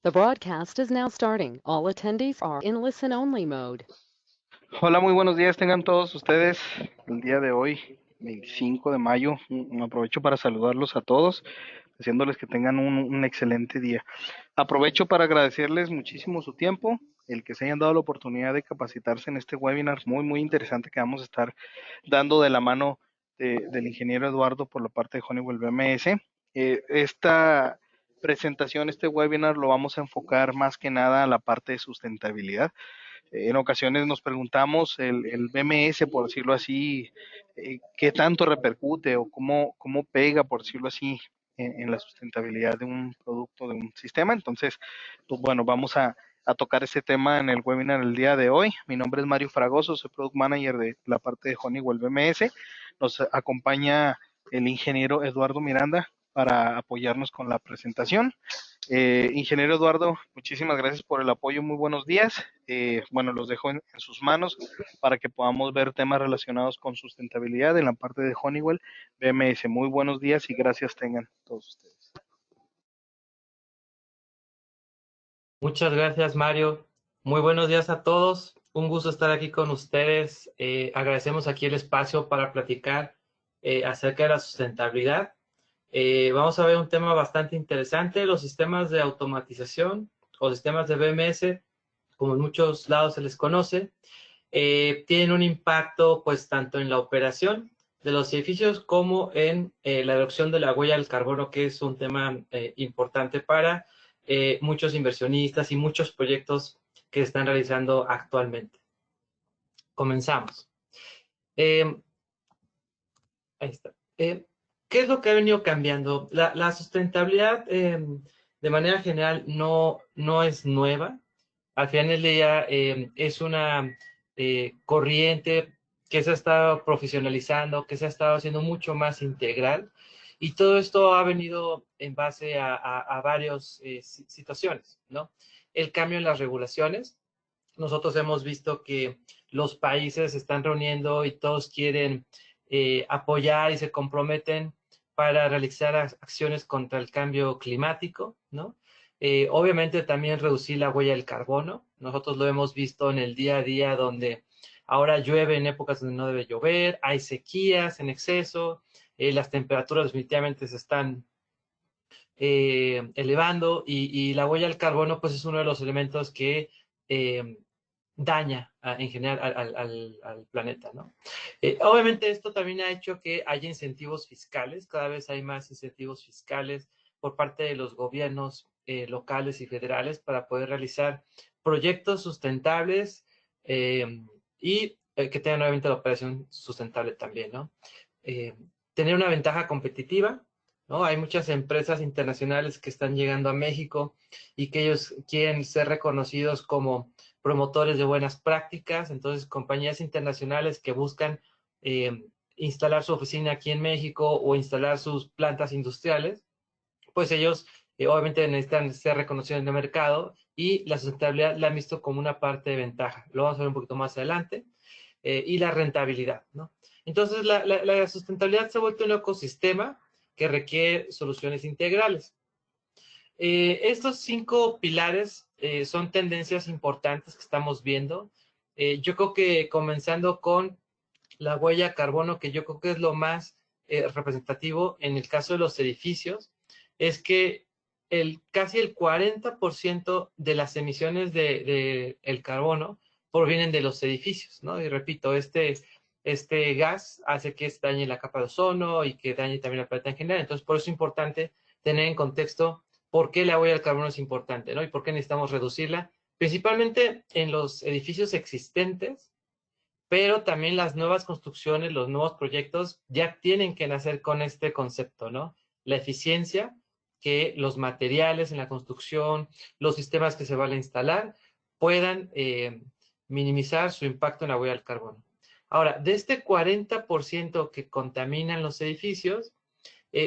The broadcast is now starting. All attendees are in listen-only mode. Hola, muy buenos días tengan todos ustedes. El día de hoy, 25 de mayo, aprovecho para saludarlos a todos, deseándoles que tengan un excelente día. Aprovecho para agradecerles muchísimo su tiempo, el que se hayan dado la oportunidad de capacitarse en este webinar muy interesante que vamos a estar dando de la mano del ingeniero Eduardo por la parte de Honeywell BMS. Esta presentación, este webinar lo vamos a enfocar más que nada a la parte de sustentabilidad. En ocasiones nos preguntamos el BMS, por decirlo así, qué tanto repercute o cómo pega, por decirlo así, en la sustentabilidad de un producto, de un sistema. Entonces, pues bueno, vamos a tocar ese tema en el webinar el día de hoy. Mi nombre es Mario Fragoso, soy Product Manager de la parte de Honeywell BMS. Nos acompaña el ingeniero Eduardo Miranda para apoyarnos con la presentación. Ingeniero Eduardo, muchísimas gracias por el apoyo, muy buenos días. Bueno, los dejo en sus manos para que podamos ver temas relacionados con sustentabilidad en la parte de Honeywell BMS. Muy buenos días y gracias tengan todos ustedes. Muchas gracias, Mario. Muy buenos días a todos. Un gusto estar aquí con ustedes. Agradecemos aquí el espacio para platicar acerca de la sustentabilidad. Vamos a ver un tema bastante interesante, los sistemas de automatización o sistemas de BMS, como en muchos lados se les conoce, tienen un impacto pues tanto en la operación de los edificios como en la reducción de la huella del carbono, que es un tema importante para muchos inversionistas y muchos proyectos que se están realizando actualmente. Comenzamos. Ahí está. ¿Qué es lo que ha venido cambiando? La sustentabilidad de manera general no es nueva. Al final del día es una corriente que se ha estado profesionalizando, que se ha estado haciendo mucho más integral, y todo esto ha venido en base a varias situaciones, ¿no? El cambio en las regulaciones. Nosotros hemos visto que los países se están reuniendo y todos quieren apoyar y se comprometen para realizar acciones contra el cambio climático, ¿no? Obviamente también reducir la huella del carbono. Nosotros lo hemos visto en el día a día donde ahora llueve en épocas donde no debe llover, hay sequías en exceso, las temperaturas definitivamente se están elevando y la huella del carbono pues es uno de los elementos que daña en general al planeta, ¿no? Obviamente esto también ha hecho que haya incentivos fiscales, cada vez hay más incentivos fiscales por parte de los gobiernos locales y federales para poder realizar proyectos sustentables y que tengan obviamente la operación sustentable también, ¿no? Tener una ventaja competitiva, ¿no? Hay muchas empresas internacionales que están llegando a México y que ellos quieren ser reconocidos como promotores de buenas prácticas, entonces compañías internacionales que buscan instalar su oficina aquí en México o instalar sus plantas industriales, pues ellos obviamente necesitan ser reconocidos en el mercado y la sustentabilidad la han visto como una parte de ventaja. Lo vamos a ver un poquito más adelante. Y la rentabilidad, ¿no? Entonces, la sustentabilidad se ha vuelto un ecosistema que requiere soluciones integrales. Estos 5 pilares son tendencias importantes que estamos viendo. Yo creo que comenzando con la huella de carbono, que yo creo que es lo más representativo en el caso de los edificios, es que casi el 40% de las emisiones de el carbono provienen de los edificios, ¿no? Y repito, este gas hace que dañe la capa de ozono y que dañe también la planeta en general. Entonces, por eso es importante tener en contexto por qué la huella del carbono es importante, ¿no? Y por qué necesitamos reducirla, principalmente en los edificios existentes, pero también las nuevas construcciones, los nuevos proyectos ya tienen que nacer con este concepto, ¿no? La eficiencia, que los materiales en la construcción, los sistemas que se van a instalar, puedan minimizar su impacto en la huella del carbono. Ahora, de este 40% que contaminan los edificios,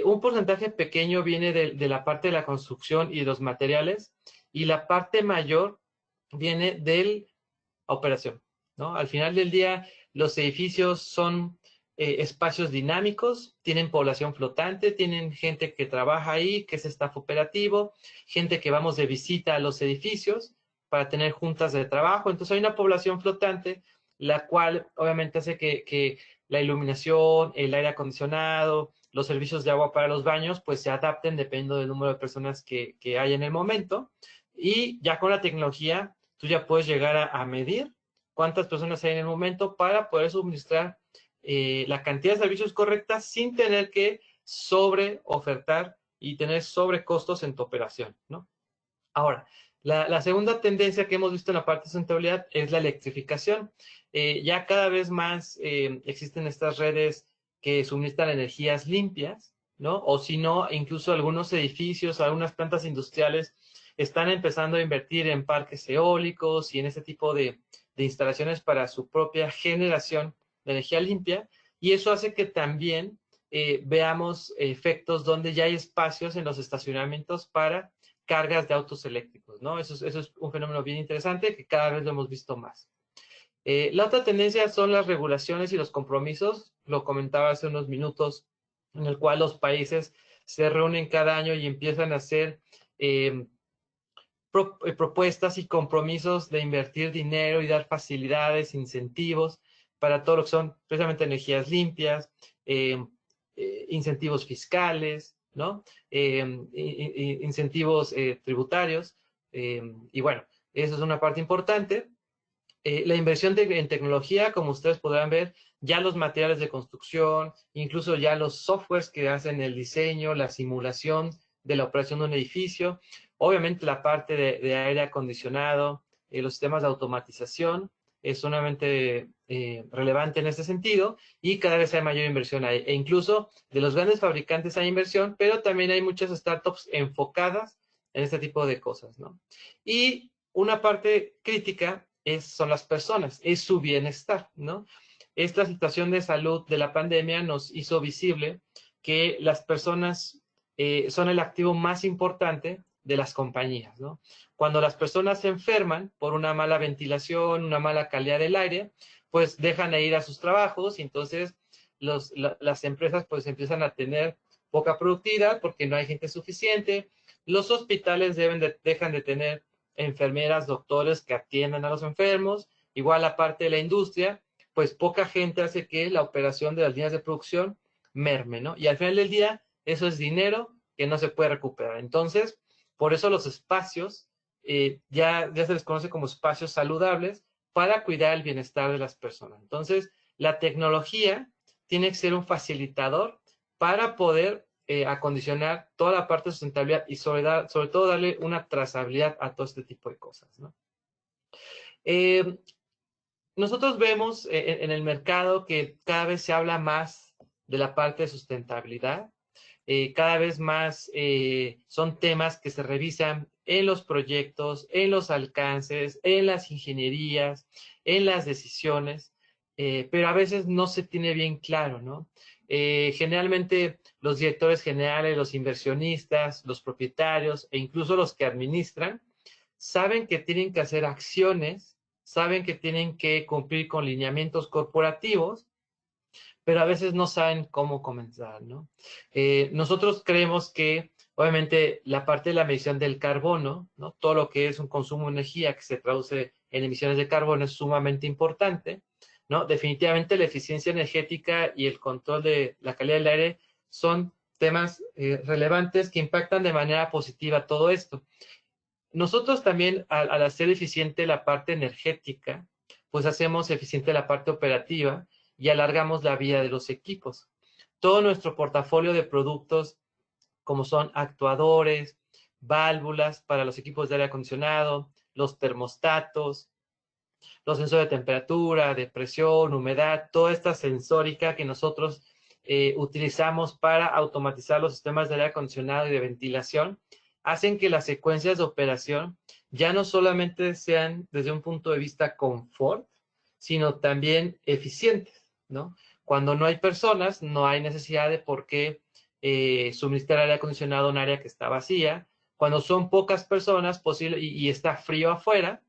un porcentaje pequeño viene de la parte de la construcción y de los materiales, y la parte mayor viene de la operación, ¿no? Al final del día, los edificios son espacios dinámicos, tienen población flotante, tienen gente que trabaja ahí, que es staff operativo, gente que vamos de visita a los edificios para tener juntas de trabajo. Entonces hay una población flotante, la cual obviamente hace que la iluminación, el aire acondicionado, los servicios de agua para los baños, pues se adapten dependiendo del número de personas que hay en el momento. Y ya con la tecnología, tú ya puedes llegar a medir cuántas personas hay en el momento para poder suministrar la cantidad de servicios correctas sin tener que sobre ofertar y tener sobrecostos en tu operación, ¿no? Ahora, la segunda tendencia que hemos visto en la parte de sustentabilidad es la electrificación. Ya cada vez más existen estas redes que suministran energías limpias, ¿no? O si no, incluso algunos edificios, algunas plantas industriales están empezando a invertir en parques eólicos y en este tipo de instalaciones para su propia generación de energía limpia. Y eso hace que también veamos efectos donde ya hay espacios en los estacionamientos para cargas de autos eléctricos, ¿no? Eso es un fenómeno bien interesante que cada vez lo hemos visto más. La otra tendencia son las regulaciones y los compromisos, lo comentaba hace unos minutos, en el cual los países se reúnen cada año y empiezan a hacer propuestas y compromisos de invertir dinero y dar facilidades, incentivos para todo lo que son precisamente energías limpias, incentivos fiscales, ¿no? Incentivos tributarios. Y bueno, eso es una parte importante. La inversión en tecnología, como ustedes podrán ver, ya los materiales de construcción, incluso ya los softwares que hacen el diseño, la simulación de la operación de un edificio, obviamente la parte de aire acondicionado, los sistemas de automatización es sumamente relevante en este sentido y cada vez hay mayor inversión ahí. E incluso de los grandes fabricantes hay inversión, pero también hay muchas startups enfocadas en este tipo de cosas, ¿no? Y una parte crítica son las personas, es su bienestar, ¿no? Esta situación de salud de la pandemia nos hizo visible que las personas son el activo más importante de las compañías, ¿no? Cuando las personas se enferman por una mala ventilación, una mala calidad del aire, pues dejan de ir a sus trabajos y entonces las empresas pues empiezan a tener poca productividad porque no hay gente suficiente. Los hospitales dejan de tener enfermeras, doctores que atiendan a los enfermos. Igual la parte de la industria, pues poca gente hace que la operación de las líneas de producción merme, ¿no? Y al final del día, eso es dinero que no se puede recuperar. Entonces, por eso los espacios ya se les conoce como espacios saludables para cuidar el bienestar de las personas. Entonces, la tecnología tiene que ser un facilitador para poder acondicionar toda la parte de sustentabilidad y sobre todo darle una trazabilidad a todo este tipo de cosas, ¿no? Nosotros vemos en el mercado que cada vez se habla más de la parte de sustentabilidad. Cada vez más son temas que se revisan en los proyectos, en los alcances, en las ingenierías, en las decisiones, pero a veces no se tiene bien claro, ¿no? Generalmente los directores generales, los inversionistas, los propietarios e incluso los que administran saben que tienen que hacer acciones, saben que tienen que cumplir con lineamientos corporativos, pero a veces no saben cómo comenzar, ¿no? Nosotros creemos que, obviamente, la parte de la medición del carbono, ¿no? Todo lo que es un consumo de energía que se traduce en emisiones de carbono es sumamente importante, ¿no? Definitivamente la eficiencia energética y el control de la calidad del aire son temas relevantes que impactan de manera positiva todo esto. Nosotros también, al hacer eficiente la parte energética, pues hacemos eficiente la parte operativa y alargamos la vida de los equipos. Todo nuestro portafolio de productos, como son actuadores, válvulas para los equipos de aire acondicionado, los termostatos, los sensores de temperatura, de presión, humedad, toda esta sensórica que nosotros utilizamos para automatizar los sistemas de aire acondicionado y de ventilación, hacen que las secuencias de operación ya no solamente sean desde un punto de vista confort, sino también eficientes, ¿no? Cuando no hay personas, no hay necesidad de por qué suministrar aire acondicionado a un área que está vacía. Cuando son pocas personas y está frío afuera,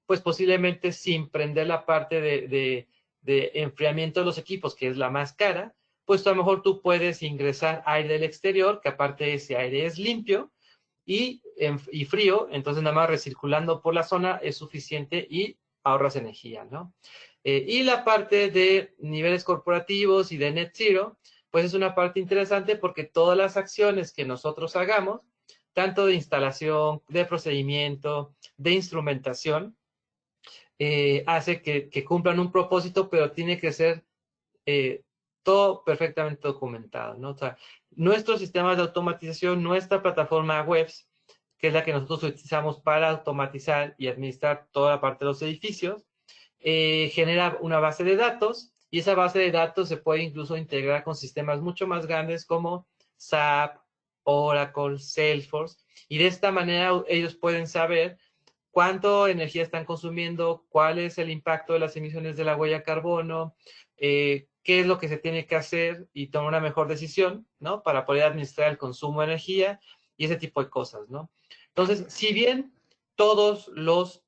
pues posiblemente sin prender la parte de enfriamiento de los equipos, que es la más cara, pues a lo mejor tú puedes ingresar aire del exterior, que aparte de ese aire es limpio y frío, entonces nada más recirculando por la zona es suficiente y ahorras energía, ¿no? Y la parte de niveles corporativos y de net zero, pues es una parte interesante porque todas las acciones que nosotros hagamos, tanto de instalación, de procedimiento, de instrumentación, hace que cumplan un propósito, pero tiene que ser eh, todo perfectamente documentado, ¿no? O sea, nuestros sistemas de automatización, nuestra plataforma webs, que es la que nosotros utilizamos para automatizar y administrar toda la parte de los edificios, genera una base de datos y esa base de datos se puede incluso integrar con sistemas mucho más grandes como SAP, Oracle, Salesforce, y de esta manera ellos pueden saber cuánto energía están consumiendo, cuál es el impacto de las emisiones de la huella de carbono, qué es lo que se tiene que hacer y tomar una mejor decisión, ¿no? Para poder administrar el consumo de energía y ese tipo de cosas, ¿no? Entonces, si bien todos los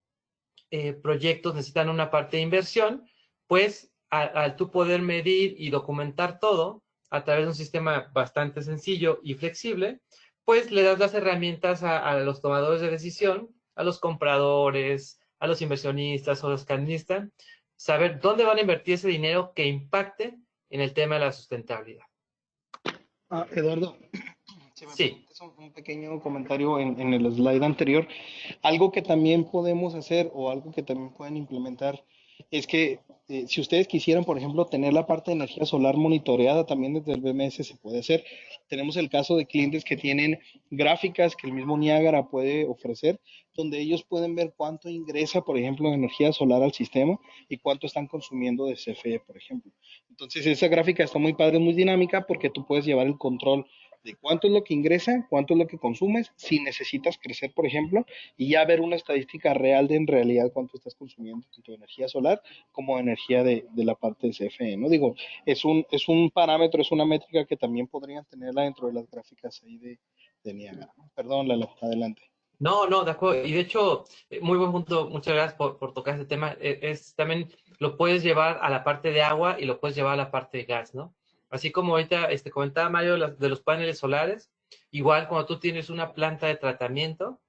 proyectos necesitan una parte de inversión, pues al tú poder medir y documentar todo a través de un sistema bastante sencillo y flexible, pues le das las herramientas a los tomadores de decisión, a los compradores, a los inversionistas o los que administran, saber dónde van a invertir ese dinero que impacte en el tema de la sustentabilidad. Eduardo, si me Sí. permites un pequeño comentario en el slide anterior, algo que también podemos hacer o algo que también pueden implementar es que si ustedes quisieran, por ejemplo, tener la parte de energía solar monitoreada también desde el BMS se puede hacer. Tenemos el caso de clientes que tienen gráficas que el mismo Niagara puede ofrecer, donde ellos pueden ver cuánto ingresa, por ejemplo, de energía solar al sistema y cuánto están consumiendo de CFE, por ejemplo. Entonces, esa gráfica está muy padre, muy dinámica porque tú puedes llevar el control de cuánto es lo que ingresa, cuánto es lo que consumes, si necesitas crecer, por ejemplo, y ya ver una estadística real de en realidad cuánto estás consumiendo, tanto de energía solar como de energía de la parte de CFE, ¿no? Digo, es un parámetro, es una métrica que también podrían tenerla dentro de las gráficas ahí de Niagara, ¿no? Perdón, Lalo, adelante. No, no, de acuerdo. Y de hecho, muy buen punto, muchas gracias por tocar este tema. También lo puedes llevar a la parte de agua y lo puedes llevar a la parte de gas, ¿no? Así como ahorita comentaba Mario de los paneles solares, igual cuando tú tienes una planta de tratamiento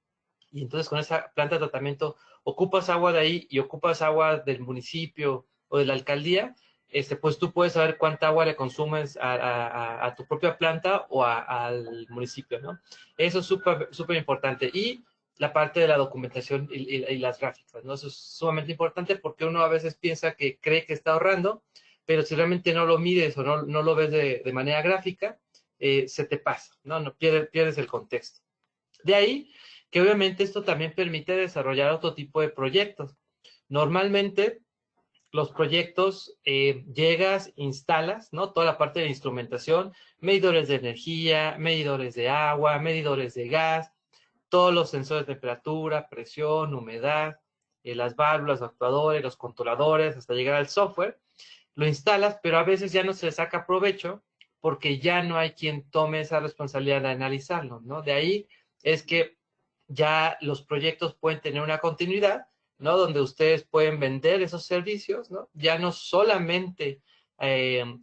y entonces con esa planta de tratamiento ocupas agua de ahí y ocupas agua del municipio o de la alcaldía, pues tú puedes saber cuánta agua le consumes a tu propia planta o al municipio, ¿no? Eso es súper importante. Y la parte de la documentación y las gráficas, ¿no? Eso es sumamente importante porque uno a veces piensa que cree que está ahorrando, pero si realmente no lo mides o no lo ves de manera gráfica, se te pasa, ¿no? Pierdes el contexto. De ahí que obviamente esto también permite desarrollar otro tipo de proyectos. Normalmente los proyectos llegas, instalas, ¿no? Toda la parte de instrumentación, medidores de energía, medidores de agua, medidores de gas, todos los sensores de temperatura, presión, humedad, las válvulas, los actuadores, los controladores, hasta llegar al software. Lo instalas, pero a veces ya no se le saca provecho porque ya no hay quien tome esa responsabilidad de analizarlo, ¿no? De ahí es que ya los proyectos pueden tener una continuidad, ¿no? Donde ustedes pueden vender esos servicios, ¿no? Ya no solamente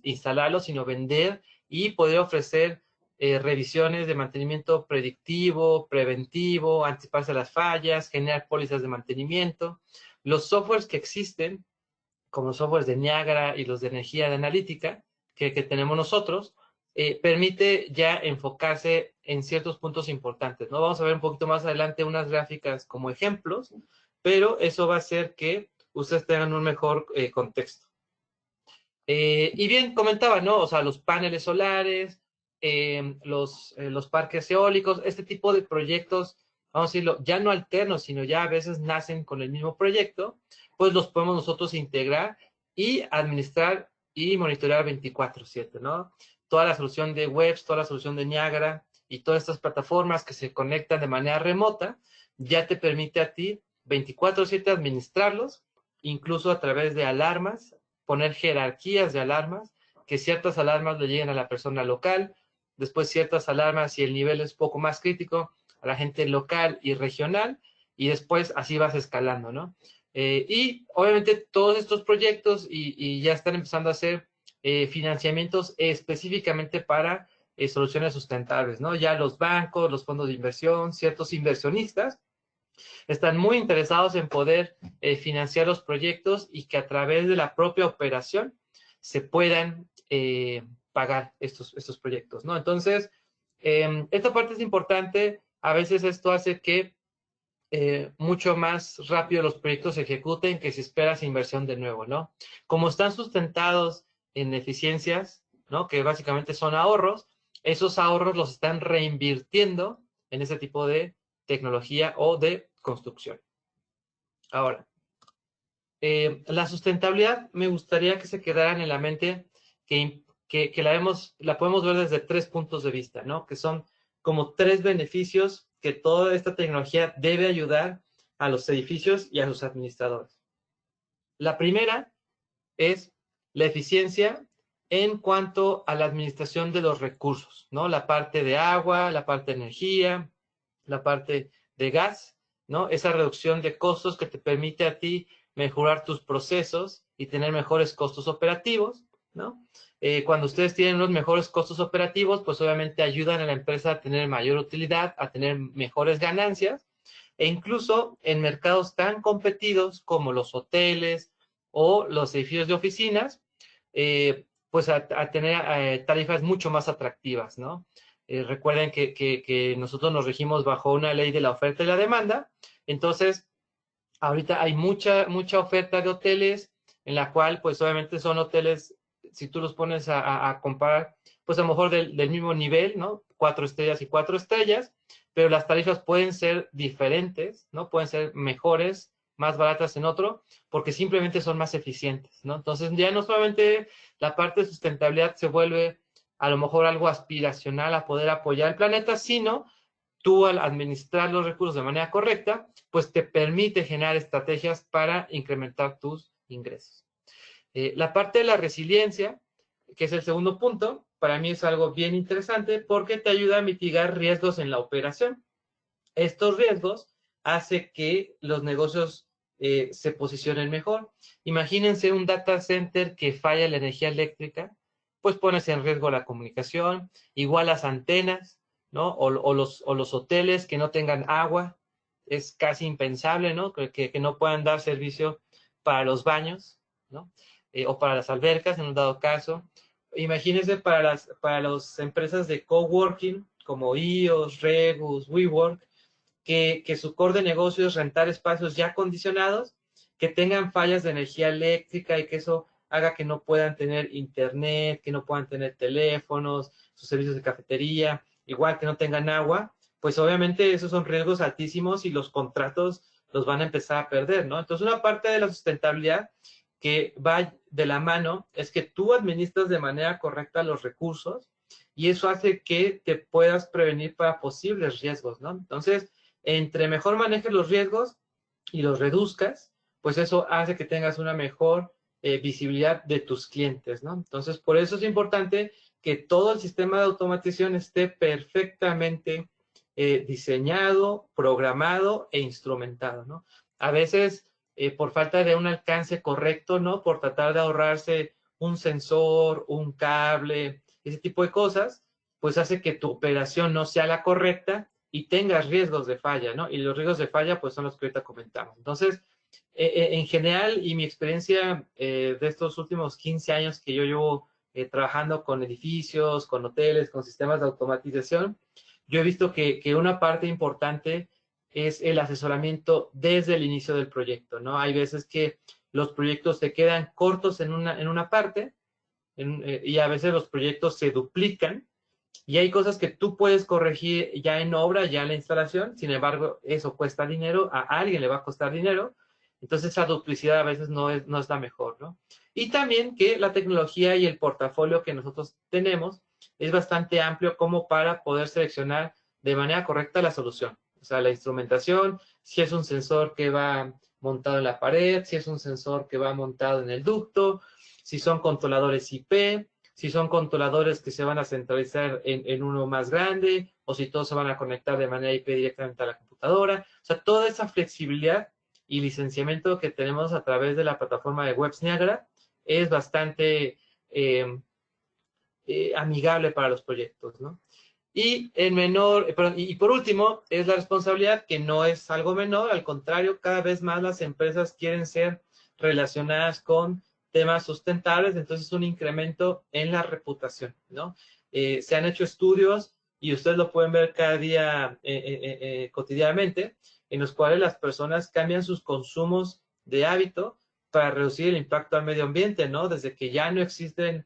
instalarlos, sino vender y poder ofrecer revisiones de mantenimiento predictivo, preventivo, anticiparse a las fallas, generar pólizas de mantenimiento. Los softwares que existen, como los softwares de Niagara y los de energía de analítica que tenemos nosotros, permite ya enfocarse en ciertos puntos importantes, ¿no? Vamos a ver un poquito más adelante unas gráficas como ejemplos, pero eso va a hacer que ustedes tengan un mejor contexto. Y bien, comentaba, ¿no? O sea, los paneles solares, los parques eólicos, este tipo de proyectos, vamos a decirlo, ya no alternos, sino ya a veces nacen con el mismo proyecto, pues los podemos nosotros integrar y administrar y monitorear 24/7, ¿no? Toda la solución de webs, toda la solución de Niagara y todas estas plataformas que se conectan de manera remota, ya te permite a ti 24/7 administrarlos, incluso a través de alarmas, poner jerarquías de alarmas, que ciertas alarmas le lleguen a la persona local, después ciertas alarmas si el nivel es poco más crítico, a la gente local y regional, y después así vas escalando, ¿no? Y obviamente todos estos proyectos y ya están empezando a hacer financiamientos específicamente para soluciones sustentables, ¿no? Ya los bancos, los fondos de inversión, ciertos inversionistas están muy interesados en poder financiar los proyectos y que a través de la propia operación se puedan pagar estos proyectos, ¿no? Entonces, esta parte es importante. A veces esto hace que mucho más rápido los proyectos se ejecuten que si esperas inversión de nuevo, ¿no? Como están sustentados en eficiencias, ¿no? Que básicamente son ahorros, esos ahorros los están reinvirtiendo en ese tipo de tecnología o de construcción. Ahora, la sustentabilidad me gustaría que se quedaran en la mente que la podemos ver desde 3 puntos de vista, ¿no? Que son como 3 beneficios que toda esta tecnología debe ayudar a los edificios y a sus administradores. La primera es la eficiencia en cuanto a la administración de los recursos, ¿no? La parte de agua, la parte de energía, la parte de gas, ¿no? Esa reducción de costos que te permite a ti mejorar tus procesos y tener mejores costos operativos, ¿no? Cuando ustedes tienen los mejores costos operativos, pues obviamente ayudan a la empresa a tener mayor utilidad, a tener mejores ganancias, e incluso en mercados tan competidos como los hoteles o los edificios de oficinas, pues a tener tarifas mucho más atractivas, ¿no? Recuerden que nosotros nos regimos bajo una ley de la oferta y la demanda. Entonces, ahorita hay mucha oferta de hoteles en la cual, pues obviamente son hoteles, si tú los pones a comparar, pues a lo mejor del mismo nivel, ¿no? 4 estrellas y 4 estrellas, pero las tarifas pueden ser diferentes, ¿no? Pueden ser mejores, más baratas en otro, porque simplemente son más eficientes, ¿no? Entonces, ya no solamente la parte de sustentabilidad se vuelve a lo mejor algo aspiracional a poder apoyar el planeta, sino tú al administrar los recursos de manera correcta, pues te permite generar estrategias para incrementar tus ingresos. La parte de la resiliencia, que es el segundo punto, para mí es algo bien interesante porque te ayuda a mitigar riesgos en la operación. Estos riesgos hacen que los negocios se posicionen mejor. Imagínense un data center que falla la energía eléctrica, pues pones en riesgo la comunicación, igual las antenas, ¿no? O los hoteles que no tengan agua, es casi impensable, ¿no? Que no puedan dar servicio para los baños, ¿no? O para las albercas, en un dado caso. Imagínense para las empresas de coworking, como IOS, Rebus, WeWork, que su core de negocio es rentar espacios ya acondicionados, que tengan fallas de energía eléctrica y que eso haga que no puedan tener internet, que no puedan tener teléfonos, sus servicios de cafetería, igual que no tengan agua, pues obviamente esos son riesgos altísimos y los contratos los van a empezar a perder, ¿no? Entonces, una parte de la sustentabilidad que va de la mano es que tú administras de manera correcta los recursos y eso hace que te puedas prevenir para posibles riesgos, ¿no? Entonces, entre mejor manejes los riesgos y los reduzcas, pues eso hace que tengas una mejor visibilidad de tus clientes, ¿no? Entonces, por eso es importante que todo el sistema de automatización esté perfectamente diseñado, programado e instrumentado, ¿no? A veces, por falta de un alcance correcto, ¿no? Por tratar de ahorrarse un sensor, un cable, ese tipo de cosas, pues hace que tu operación no sea la correcta y tengas riesgos de falla, ¿no? Y los riesgos de falla, pues son los que ahorita comentamos. Entonces, en general, y mi experiencia de estos últimos 15 años que yo llevo trabajando con edificios, con hoteles, con sistemas de automatización, yo he visto que una parte importante es el asesoramiento desde el inicio del proyecto, ¿no? Hay veces que los proyectos se quedan cortos en una parte y a veces los proyectos se duplican y hay cosas que tú puedes corregir ya en obra, ya en la instalación, sin embargo, eso cuesta dinero, a alguien le va a costar dinero, entonces esa duplicidad a veces no es la mejor, ¿no? Y también que la tecnología y el portafolio que nosotros tenemos es bastante amplio como para poder seleccionar de manera correcta la solución. O sea, la instrumentación, si es un sensor que va montado en la pared, si es un sensor que va montado en el ducto, si son controladores IP, si son controladores que se van a centralizar en uno más grande, o si todos se van a conectar de manera IP directamente a la computadora. O sea, toda esa flexibilidad y licenciamiento que tenemos a través de la plataforma de Webs Niagara es bastante amigable para los proyectos, ¿no? Y y por último, es la responsabilidad, que no es algo menor, al contrario, cada vez más las empresas quieren ser relacionadas con temas sustentables, entonces un incremento en la reputación, ¿no? Se han hecho estudios, y ustedes lo pueden ver cada día cotidianamente, en los cuales las personas cambian sus consumos de hábito para reducir el impacto al medio ambiente, ¿no? Desde que ya no existen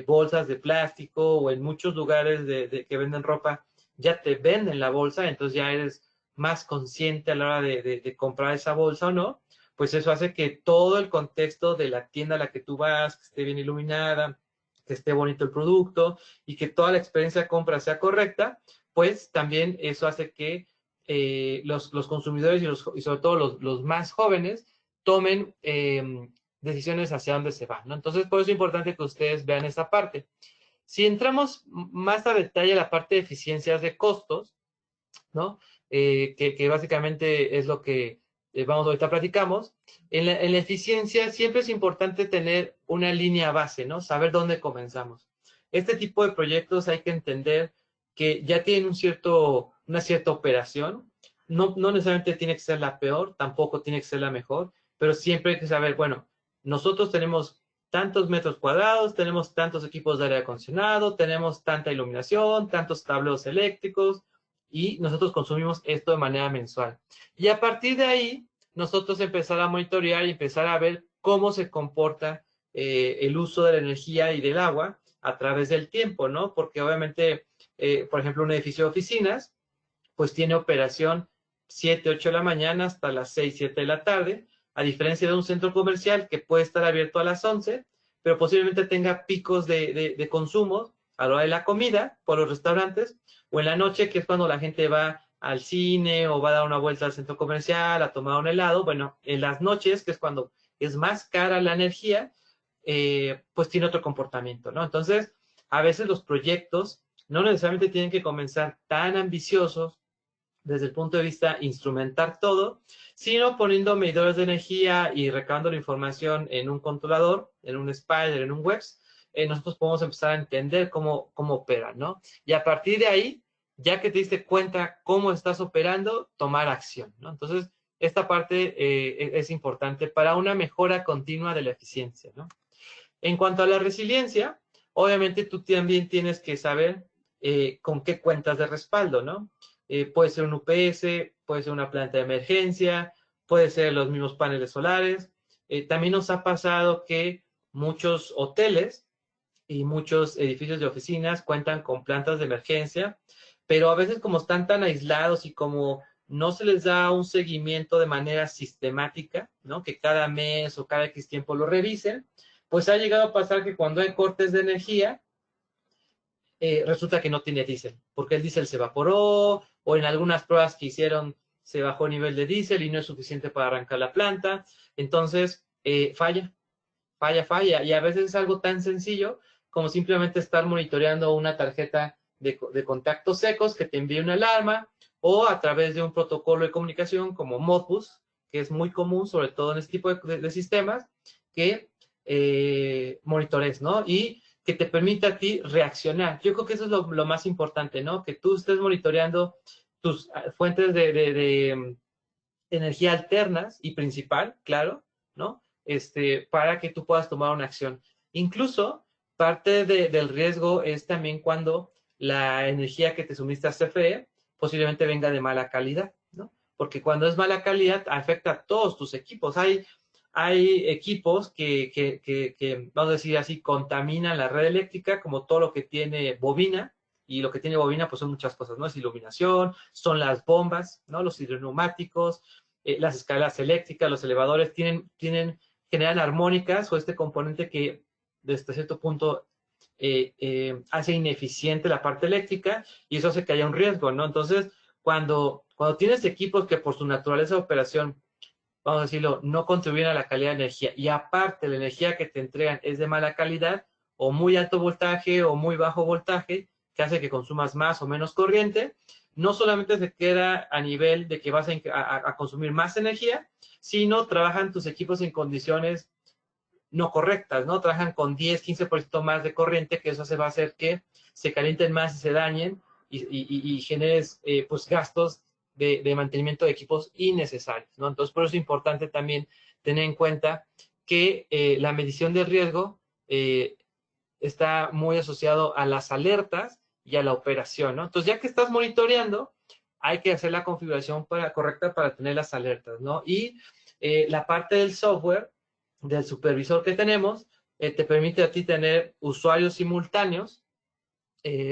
bolsas de plástico, o en muchos lugares que venden ropa ya te venden la bolsa, entonces ya eres más consciente a la hora de comprar esa bolsa o no. Pues eso hace que todo el contexto de la tienda a la que tú vas, que esté bien iluminada, que esté bonito el producto y que toda la experiencia de compra sea correcta, pues también eso hace que los consumidores y sobre todo los más jóvenes tomen decisiones hacia dónde se van, ¿no? Entonces, por eso es importante que ustedes vean esta parte. Si entramos más a detalle a la parte de eficiencias de costos, ¿no? Que básicamente es lo que ahorita platicamos. En la eficiencia siempre es importante tener una línea base, ¿no? Saber dónde comenzamos. Este tipo de proyectos hay que entender que ya tienen una cierta operación. No necesariamente tiene que ser la peor, tampoco tiene que ser la mejor, pero siempre hay que saber, bueno, nosotros tenemos tantos metros cuadrados, tenemos tantos equipos de aire acondicionado, tenemos tanta iluminación, tantos tableros eléctricos, y nosotros consumimos esto de manera mensual. Y a partir de ahí, nosotros empezar a monitorear y empezar a ver cómo se comporta el uso de la energía y del agua a través del tiempo, ¿no? Porque obviamente, por ejemplo, un edificio de oficinas, pues tiene operación 7, 8 de la mañana hasta las 6, 7 de la tarde, a diferencia de un centro comercial que puede estar abierto a las 11, pero posiblemente tenga picos de consumo a la hora de la comida por los restaurantes, o en la noche, que es cuando la gente va al cine o va a dar una vuelta al centro comercial, a tomar un helado. Bueno, en las noches, que es cuando es más cara la energía, pues tiene otro comportamiento, ¿no? Entonces, a veces los proyectos no necesariamente tienen que comenzar tan ambiciosos desde el punto de vista instrumentar todo, sino poniendo medidores de energía y recabando la información en un controlador, en un Spider, en un Webs. Nosotros podemos empezar a entender cómo operan, ¿no? Y a partir de ahí, ya que te diste cuenta cómo estás operando, tomar acción, ¿no? Entonces, esta parte es importante para una mejora continua de la eficiencia, ¿no? En cuanto a la resiliencia, obviamente tú también tienes que saber con qué cuentas de respaldo, ¿no? Puede ser un UPS, puede ser una planta de emergencia, puede ser los mismos paneles solares. También nos ha pasado que muchos hoteles y muchos edificios de oficinas cuentan con plantas de emergencia, pero a veces, como están tan aislados y como no se les da un seguimiento de manera sistemática, ¿no? Que cada mes o cada X tiempo lo revisen, pues ha llegado a pasar que cuando hay cortes de energía, resulta que no tiene diésel, porque el diésel se evaporó, o en algunas pruebas que hicieron se bajó el nivel de diésel y no es suficiente para arrancar la planta. Entonces, falla, y a veces es algo tan sencillo como simplemente estar monitoreando una tarjeta de contactos secos que te envíe una alarma, o a través de un protocolo de comunicación como Modbus, que es muy común, sobre todo en este tipo de sistemas, que monitores, ¿no? Y que te permita a ti reaccionar. Yo creo que eso es lo más importante, ¿no? Que tú estés monitoreando tus fuentes de energía alternas y principal, claro, ¿no? Para que tú puedas tomar una acción. Incluso, parte del riesgo es también cuando la energía que te suministra CFE posiblemente venga de mala calidad, ¿no? Porque cuando es mala calidad, afecta a todos tus equipos. Hay equipos que, vamos a decir así, contaminan la red eléctrica, como todo lo que tiene bobina, y lo que tiene bobina pues son muchas cosas, ¿no? Es iluminación, son las bombas, ¿no? Los hidroneumáticos, las escaleras eléctricas, los elevadores, generan armónicas, o este componente que desde cierto punto hace ineficiente la parte eléctrica, y eso hace que haya un riesgo, ¿no? Entonces, cuando tienes equipos que por su naturaleza de operación, vamos a decirlo, no contribuyen a la calidad de energía, y aparte la energía que te entregan es de mala calidad, o muy alto voltaje o muy bajo voltaje, que hace que consumas más o menos corriente, no solamente se queda a nivel de que vas a consumir más energía, sino trabajan tus equipos en condiciones no correctas, ¿no? Trabajan con 10, 15% más de corriente, que eso se va a hacer que se calienten más y se dañen y generes pues gastos de mantenimiento de equipos innecesarios, ¿no? Entonces, por eso es importante también tener en cuenta que la medición de riesgo está muy asociado a las alertas y a la operación, ¿no? Entonces, ya que estás monitoreando, hay que hacer la configuración correcta para tener las alertas, ¿no? Y la parte del software, del supervisor que tenemos, te permite a ti tener usuarios simultáneos,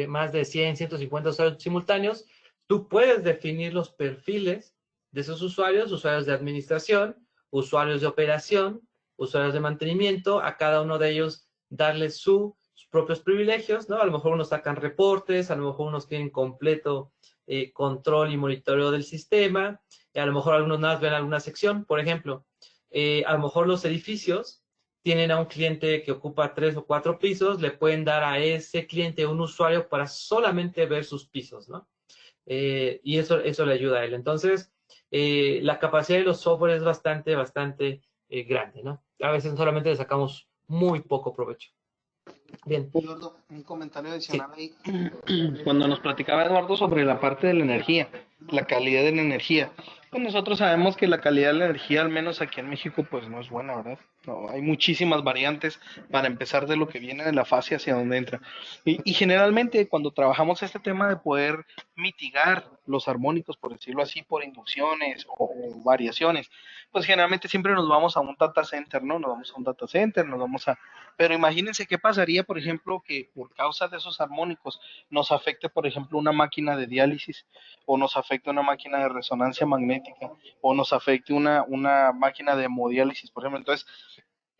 más de 100, 150 usuarios simultáneos. Tú puedes definir los perfiles de esos usuarios, usuarios de administración, usuarios de operación, usuarios de mantenimiento, a cada uno de ellos darles sus propios privilegios, ¿no? A lo mejor unos sacan reportes, a lo mejor unos tienen completo control y monitoreo del sistema, y a lo mejor algunos nada más ven alguna sección. Por ejemplo, a lo mejor los edificios tienen a un cliente que ocupa 3 o 4 pisos, le pueden dar a ese cliente un usuario para solamente ver sus pisos, ¿no? Y eso le ayuda a él. Entonces, la capacidad de los software es bastante grande, ¿no? A veces solamente le sacamos muy poco provecho. Bien. Eduardo, un comentario Sí. adicional ahí. Cuando nos platicaba Eduardo sobre la parte de la energía, la calidad de la energía, pues nosotros sabemos que la calidad de la energía, al menos aquí en México, pues no es buena, ¿verdad? No, hay muchísimas variantes para empezar de lo que viene de la fase hacia donde entra. Y generalmente cuando trabajamos este tema de poder mitigar los armónicos, por decirlo así, por inducciones o variaciones, pues generalmente siempre nos vamos a un data center, ¿no? Nos vamos a un data center, nos vamos a... Pero imagínense qué pasaría, por ejemplo, que por causa de esos armónicos nos afecte, por ejemplo, una máquina de diálisis, o nos afecte una máquina de resonancia magnética, o nos afecte una máquina de hemodiálisis, por ejemplo. Entonces,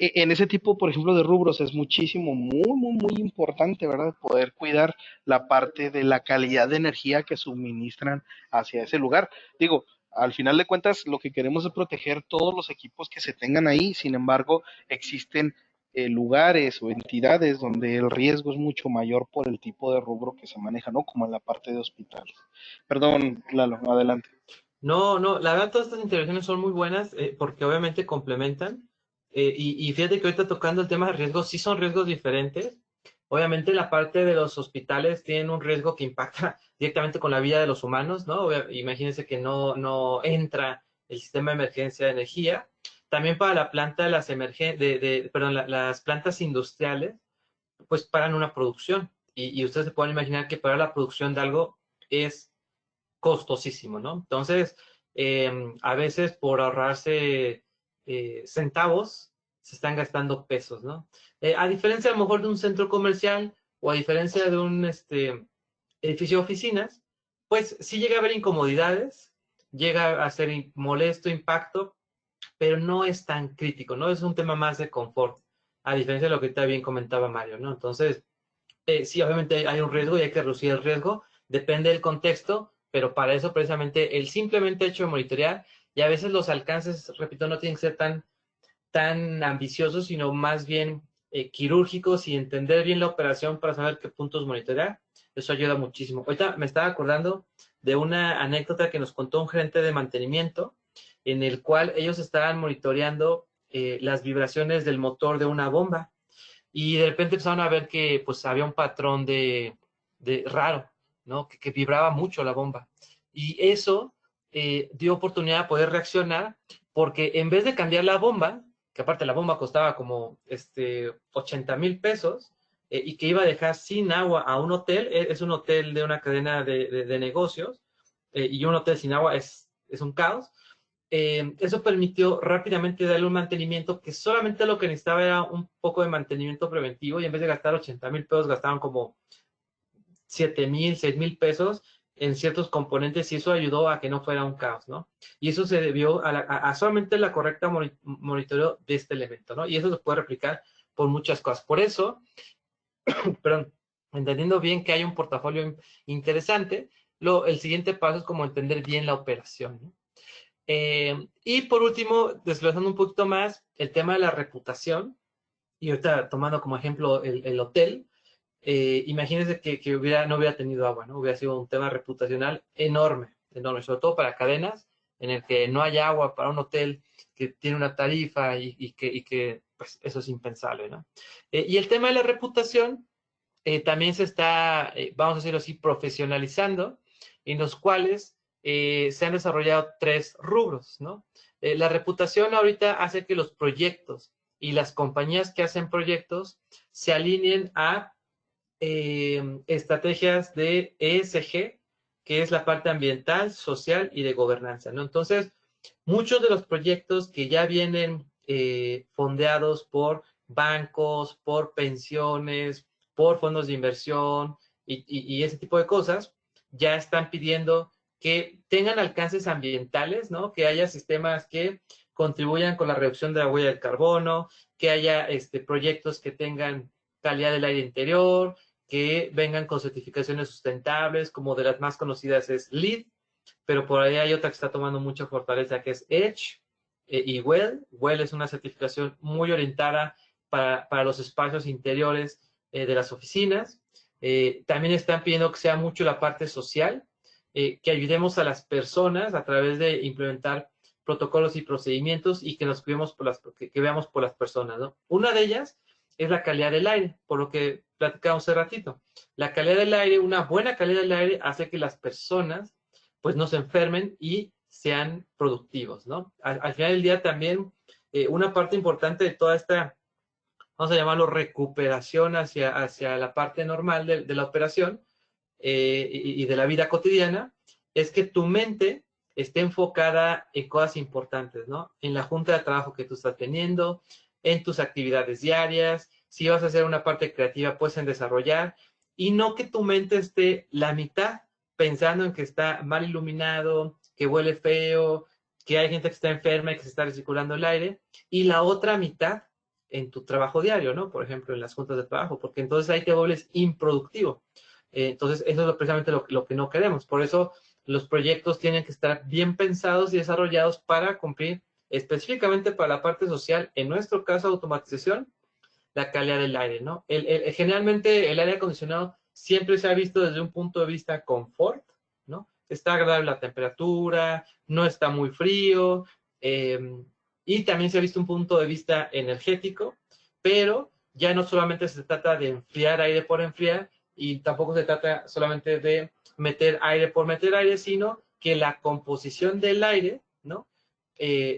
en ese tipo, por ejemplo, de rubros es muchísimo, muy importante, ¿verdad? Poder cuidar la parte de la calidad de energía que suministran hacia ese lugar. Digo, al final de cuentas, lo que queremos es proteger todos los equipos que se tengan ahí. Sin embargo, existen lugares o entidades donde el riesgo es mucho mayor por el tipo de rubro que se maneja, ¿no? Como en la parte de hospitales. Perdón, Lalo, adelante. No, la verdad todas estas intervenciones son muy buenas porque obviamente complementan. Y fíjate que ahorita tocando el tema de riesgos, sí son riesgos diferentes. Obviamente la parte de los hospitales tienen un riesgo que impacta directamente con la vida de los humanos, ¿no? Imagínense que no entra el sistema de emergencia de energía. También para la planta de las perdón, las plantas industriales, pues paran una producción. Y ustedes se pueden imaginar que para la producción de algo es costosísimo, ¿no? Entonces, a veces por ahorrarse centavos, se están gastando pesos, ¿no? A diferencia a lo mejor de un centro comercial o a diferencia de un edificio de oficinas, pues sí llega a haber incomodidades, llega a ser molesto, impacto, pero no es tan crítico, ¿no? Es un tema más de confort, a diferencia de lo que también comentaba Mario, ¿no? Entonces, sí, obviamente hay un riesgo y hay que reducir el riesgo, depende del contexto, pero para eso precisamente el simplemente hecho de monitorear, y a veces los alcances, repito, no tienen que ser tan ambiciosos, sino más bien quirúrgicos y entender bien la operación para saber qué puntos monitorear, eso ayuda muchísimo. Ahorita me estaba acordando de una anécdota que nos contó un gerente de mantenimiento, en el cual ellos estaban monitoreando las vibraciones del motor de una bomba y de repente empezaron a ver que pues había un patrón de raro, ¿no? Que vibraba mucho la bomba. Y eso dio oportunidad de poder reaccionar porque en vez de cambiar la bomba, que aparte la bomba costaba como 80,000 pesos, y que iba a dejar sin agua a un hotel, es un hotel de una cadena de negocios, y un hotel sin agua es un caos. Eso permitió rápidamente darle un mantenimiento que solamente lo que necesitaba era un poco de mantenimiento preventivo y en vez de gastar 80,000 pesos gastaban como 7,000, 6,000 pesos en ciertos componentes y eso ayudó a que no fuera un caos, ¿no? Y eso se debió a solamente la correcta monitoreo de este elemento, ¿no? Y eso se puede replicar por muchas cosas. Por eso, perdón, entendiendo bien que hay un portafolio interesante, el siguiente paso es como entender bien la operación, ¿no? Y por último, desglosando un poquito más, el tema de la reputación, y ahorita tomando como ejemplo el hotel, imagínense que no hubiera tenido agua, ¿no? Hubiera sido un tema reputacional enorme, enorme, sobre todo para cadenas en el que no hay agua para un hotel que tiene una tarifa y que pues, eso es impensable, ¿no? Y el tema de la reputación también se está, vamos a decirlo así, profesionalizando, en los cuales se han desarrollado 3 rubros, ¿no? La reputación ahorita hace que los proyectos y las compañías que hacen proyectos se alineen a estrategias de ESG, que es la parte ambiental, social y de gobernanza, ¿no? Entonces, muchos de los proyectos que ya vienen fondeados por bancos, por pensiones, por fondos de inversión y ese tipo de cosas, ya están pidiendo que tengan alcances ambientales, ¿no? Que haya sistemas que contribuyan con la reducción de la huella del carbono, que haya proyectos que tengan calidad del aire interior, que vengan con certificaciones sustentables, como de las más conocidas es LEED, pero por ahí hay otra que está tomando mucha fortaleza, que es EDGE y WELL. WELL es una certificación muy orientada para los espacios interiores de las oficinas. También están pidiendo que sea mucho la parte social, que ayudemos a las personas a través de implementar protocolos y procedimientos y que nos cuidemos que veamos por las personas, ¿no? Una de ellas es la calidad del aire, por lo que platicamos hace ratito. La calidad del aire, una buena calidad del aire hace que las personas pues no se enfermen y sean productivos, ¿no? Al final del día también una parte importante de toda esta, vamos a llamarlo recuperación hacia la parte normal de la operación y de la vida cotidiana, es que tu mente esté enfocada en cosas importantes, ¿no? En la junta de trabajo que tú estás teniendo, en tus actividades diarias, si vas a hacer una parte creativa, pues en desarrollar, y no que tu mente esté la mitad pensando en que está mal iluminado, que huele feo, que hay gente que está enferma y que se está recirculando el aire, y la otra mitad en tu trabajo diario, ¿no? Por ejemplo, en las juntas de trabajo, porque entonces ahí te vuelves improductivo. Entonces, eso es precisamente lo que no queremos. Por eso, los proyectos tienen que estar bien pensados y desarrollados para cumplir específicamente para la parte social, en nuestro caso, automatización, la calidad del aire, ¿no? Generalmente, el aire acondicionado siempre se ha visto desde un punto de vista confort, ¿no? Está agradable la temperatura, no está muy frío, y también se ha visto un punto de vista energético, pero ya no solamente se trata de enfriar aire por enfriar, y tampoco se trata solamente de meter aire por meter aire, sino que la composición del aire, ¿no?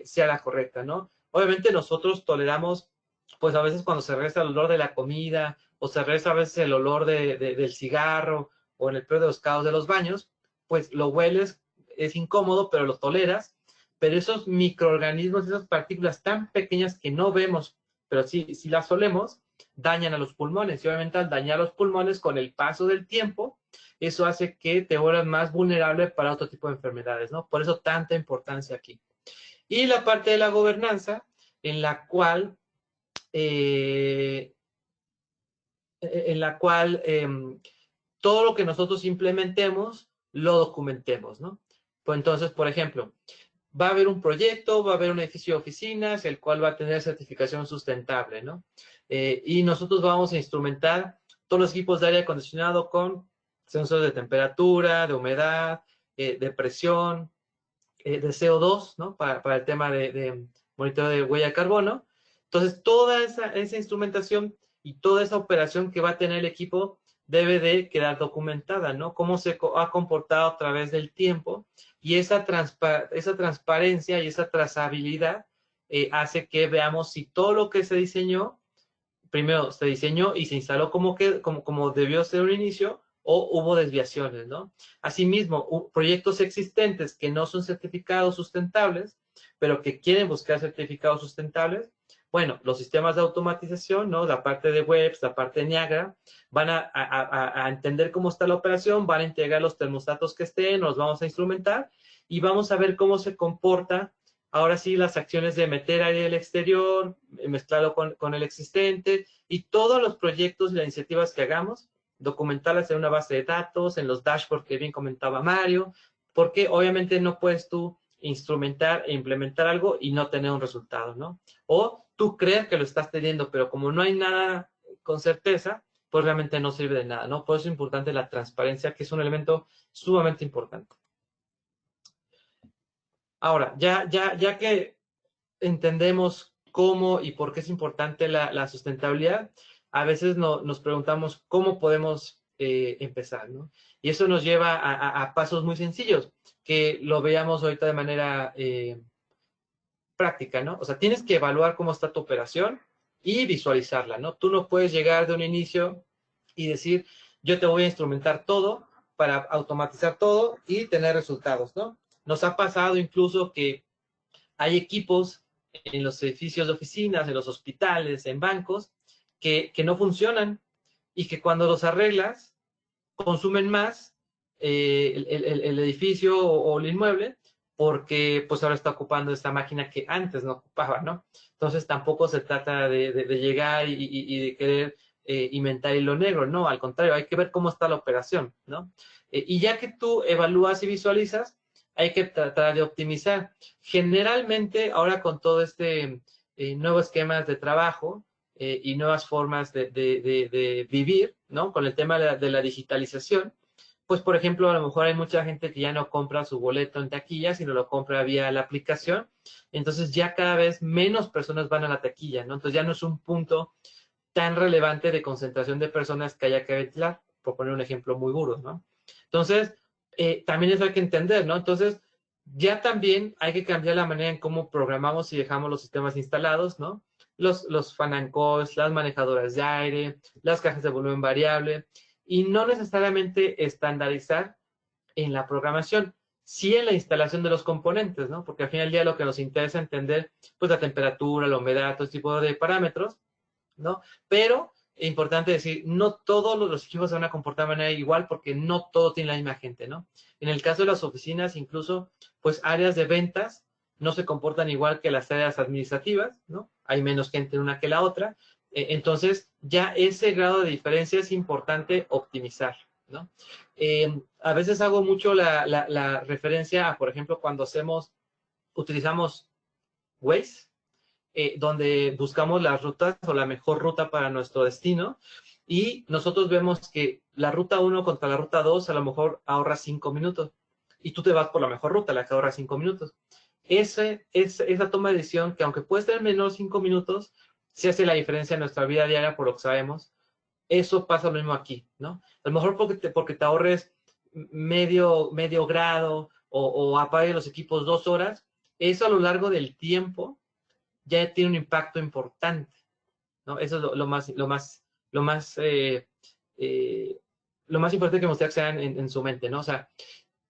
Sea la correcta, ¿no? Obviamente nosotros toleramos, pues a veces cuando se regresa el olor de la comida, o se regresa a veces el olor del cigarro, o en el peor de los casos de los baños, pues lo hueles, es incómodo, pero lo toleras, pero esos microorganismos, esas partículas tan pequeñas que no vemos, pero sí, si las olemos, dañan a los pulmones. Y obviamente al dañar los pulmones con el paso del tiempo, eso hace que te vuelvas más vulnerable para otro tipo de enfermedades, ¿no? Por eso tanta importancia aquí. Y la parte de la gobernanza, en la cual, eh, todo lo que nosotros implementemos, lo documentemos, ¿no? Pues entonces, por ejemplo, va a haber un proyecto, va a haber un edificio de oficinas, el cual va a tener certificación sustentable, ¿no? Y nosotros vamos a instrumentar todos los equipos de aire acondicionado con sensores de temperatura, de humedad, de presión, de CO2, ¿no? Para el tema de monitoreo de huella de carbono. Entonces, toda esa instrumentación y toda esa operación que va a tener el equipo debe de quedar documentada, ¿no? Cómo se ha comportado a través del tiempo, y esa transparencia y esa trazabilidad hace que veamos si todo lo que se diseñó, primero se diseñó y se instaló como debió ser un inicio, o hubo desviaciones, ¿no? Asimismo, proyectos existentes que no son certificados sustentables, pero que quieren buscar certificados sustentables, bueno, los sistemas de automatización, ¿no? La parte de webs, la parte de Niagara, van a entender cómo está la operación, van a integrar los termostatos que estén, los vamos a instrumentar y vamos a ver cómo se comporta ahora sí las acciones de meter aire del exterior, mezclarlo con el existente, y todos los proyectos y las iniciativas que hagamos, documentarlas en una base de datos, en los dashboards que bien comentaba Mario, porque obviamente no puedes tú instrumentar e implementar algo y no tener un resultado, ¿no? O tú crees que lo estás teniendo, pero como no hay nada con certeza, pues realmente no sirve de nada, ¿no? Por eso es importante la transparencia, que es un elemento sumamente importante. Ahora, ya que entendemos cómo y por qué es importante la sustentabilidad, a veces nos preguntamos cómo podemos empezar, ¿no? Y eso nos lleva a pasos muy sencillos, que lo veamos ahorita de manera práctica, ¿no? O sea, tienes que evaluar cómo está tu operación y visualizarla, ¿no? Tú no puedes llegar de un inicio y decir, yo te voy a instrumentar todo para automatizar todo y tener resultados, ¿no? Nos ha pasado incluso que hay equipos en los edificios de oficinas, en los hospitales, en bancos, que no funcionan y que cuando los arreglas consumen más el edificio o el inmueble porque pues ahora está ocupando esta máquina que antes no ocupaba, ¿no? Entonces tampoco se trata de llegar y de querer inventar hilo negro, no, al contrario, hay que ver cómo está la operación, ¿no? Y ya que tú evalúas y visualizas, hay que tratar de optimizar. Generalmente, ahora con todo este nuevo esquema de trabajo, y nuevas formas de vivir, ¿no? Con el tema de la digitalización, pues, por ejemplo, a lo mejor hay mucha gente que ya no compra su boleto en taquilla, sino lo compra vía la aplicación. Entonces, ya cada vez menos personas van a la taquilla, ¿no? Entonces, ya no es un punto tan relevante de concentración de personas que haya que ventilar, por poner un ejemplo muy burdo, ¿no? Entonces, también eso hay que entender, ¿no? Entonces, ya también hay que cambiar la manera en cómo programamos y dejamos los sistemas instalados, ¿no? Los fan and calls, las manejadoras de aire, las cajas de volumen variable, y no necesariamente estandarizar en la programación, sí en la instalación de los componentes, ¿no? Porque al final del día lo que nos interesa entender, pues la temperatura, la humedad, todo ese tipo de parámetros, ¿no? Pero es importante decir, no todos los equipos se van a comportar de manera igual porque no todo tiene la misma gente, ¿no? En el caso de las oficinas, incluso, pues áreas de ventas no se comportan igual que las áreas administrativas, ¿no? Hay menos gente en una que la otra. Entonces, ya ese grado de diferencia es importante optimizar, ¿no? A veces hago mucho la referencia a, por ejemplo, cuando utilizamos Waze, donde buscamos las rutas o la mejor ruta para nuestro destino, y nosotros vemos que la ruta 1 contra la ruta 2 a lo mejor ahorra 5 minutos y tú te vas por la mejor ruta, la que ahorra 5 minutos. Esa toma de decisión, que aunque puede ser menor 5 minutos, se hace la diferencia en nuestra vida diaria por lo que sabemos. Eso pasa lo mismo aquí, ¿no? A lo mejor porque te ahorres medio grado o apague los equipos 2 horas, eso a lo largo del tiempo ya tiene un impacto importante, ¿no? Eso es lo más, lo más importante que me gustaría que sean en su mente, ¿no? O sea,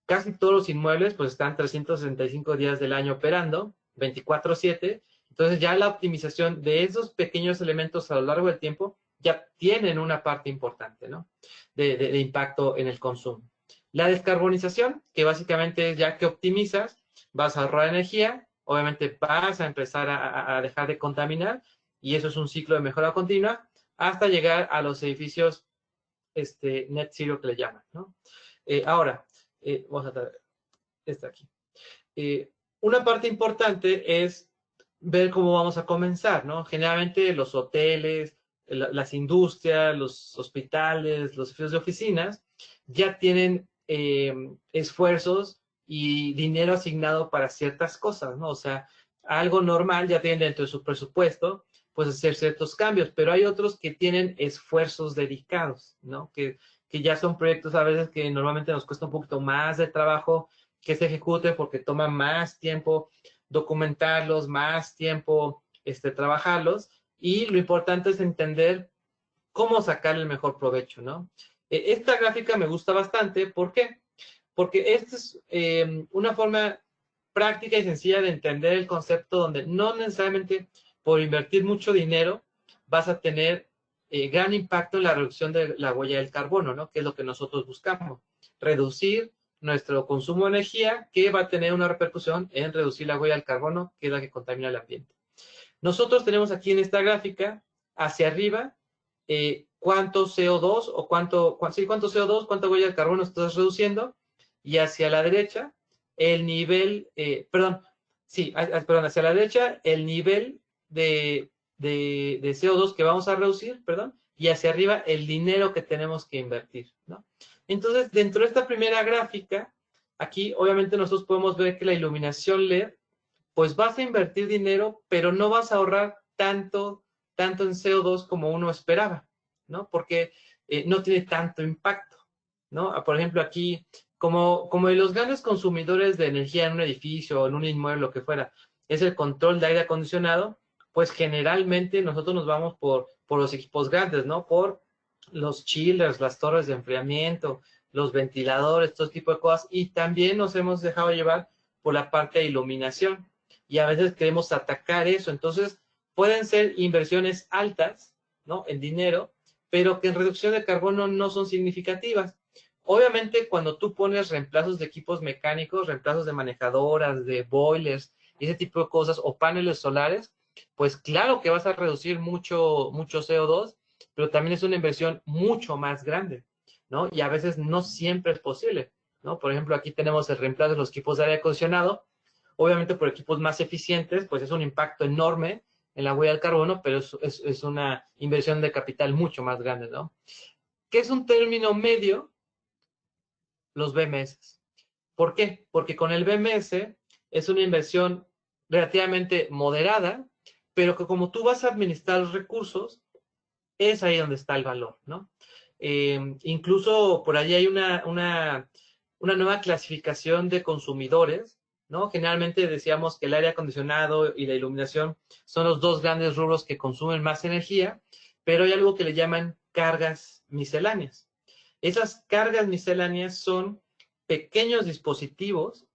casi todos los inmuebles pues están 365 días del año operando, 24/7, entonces ya la optimización de esos pequeños elementos a lo largo del tiempo ya tienen una parte importante, ¿no? De impacto en el consumo. La descarbonización, que básicamente es ya que optimizas, vas a ahorrar energía, obviamente vas a empezar a dejar de contaminar, y eso es un ciclo de mejora continua hasta llegar a los edificios net zero que le llaman, ¿no? Ahora, vamos a traer esta aquí. Una parte importante es ver cómo vamos a comenzar, ¿no? Generalmente los hoteles, las industrias, los hospitales, los edificios de oficinas ya tienen esfuerzos y dinero asignado para ciertas cosas, ¿no? O sea, algo normal ya tienen dentro de su presupuesto, pues hacer ciertos cambios, pero hay otros que tienen esfuerzos dedicados, ¿no? Que ya son proyectos a veces que normalmente nos cuesta un poquito más de trabajo que se ejecute porque toma más tiempo documentarlos, más tiempo trabajarlos, y lo importante es entender cómo sacar el mejor provecho, ¿no? Esta gráfica me gusta bastante, ¿por qué? Porque esta es una forma práctica y sencilla de entender el concepto donde no necesariamente por invertir mucho dinero vas a tener gran impacto en la reducción de la huella del carbono, ¿no? Que es lo que nosotros buscamos. Reducir nuestro consumo de energía, que va a tener una repercusión en reducir la huella del carbono, que es la que contamina el ambiente. Nosotros tenemos aquí en esta gráfica, hacia arriba, cuánto CO2 o cuánto CO2, cuánta huella de carbono estás reduciendo, y hacia la derecha, el nivel, hacia la derecha, el nivel de CO2 que vamos a reducir, y hacia arriba el dinero que tenemos que invertir, ¿no? Entonces, dentro de esta primera gráfica, aquí obviamente nosotros podemos ver que la iluminación LED, pues vas a invertir dinero, pero no vas a ahorrar tanto en CO2 como uno esperaba, ¿no? Porque no tiene tanto impacto, ¿no? Por ejemplo, aquí, como los grandes consumidores de energía en un edificio o en un inmueble, lo que fuera, es el control de aire acondicionado, pues generalmente nosotros nos vamos por los equipos grandes, ¿no? Por los chillers, las torres de enfriamiento, los ventiladores, todo tipo de cosas, y también nos hemos dejado llevar por la parte de iluminación, y a veces queremos atacar eso. Entonces, pueden ser inversiones altas, ¿no? En dinero, pero que en reducción de carbono no son significativas. Obviamente, cuando tú pones reemplazos de equipos mecánicos, reemplazos de manejadoras, de boilers, ese tipo de cosas, o paneles solares, pues claro que vas a reducir mucho CO2, pero también es una inversión mucho más grande, ¿no? Y a veces no siempre es posible, ¿no? Por ejemplo, aquí tenemos el reemplazo de los equipos de aire acondicionado, obviamente por equipos más eficientes, pues es un impacto enorme en la huella del carbono, pero es una inversión de capital mucho más grande, ¿no? ¿Qué es un término medio? Los BMS. ¿Por qué? Porque con el BMS es una inversión relativamente moderada, pero que como tú vas a administrar los recursos, es ahí donde está el valor, ¿no? Incluso por allí hay una nueva clasificación de consumidores, ¿no? Generalmente decíamos que el aire acondicionado y la iluminación son los dos grandes rubros que consumen más energía, pero hay algo que le llaman cargas misceláneas. Esas cargas misceláneas son pequeños dispositivos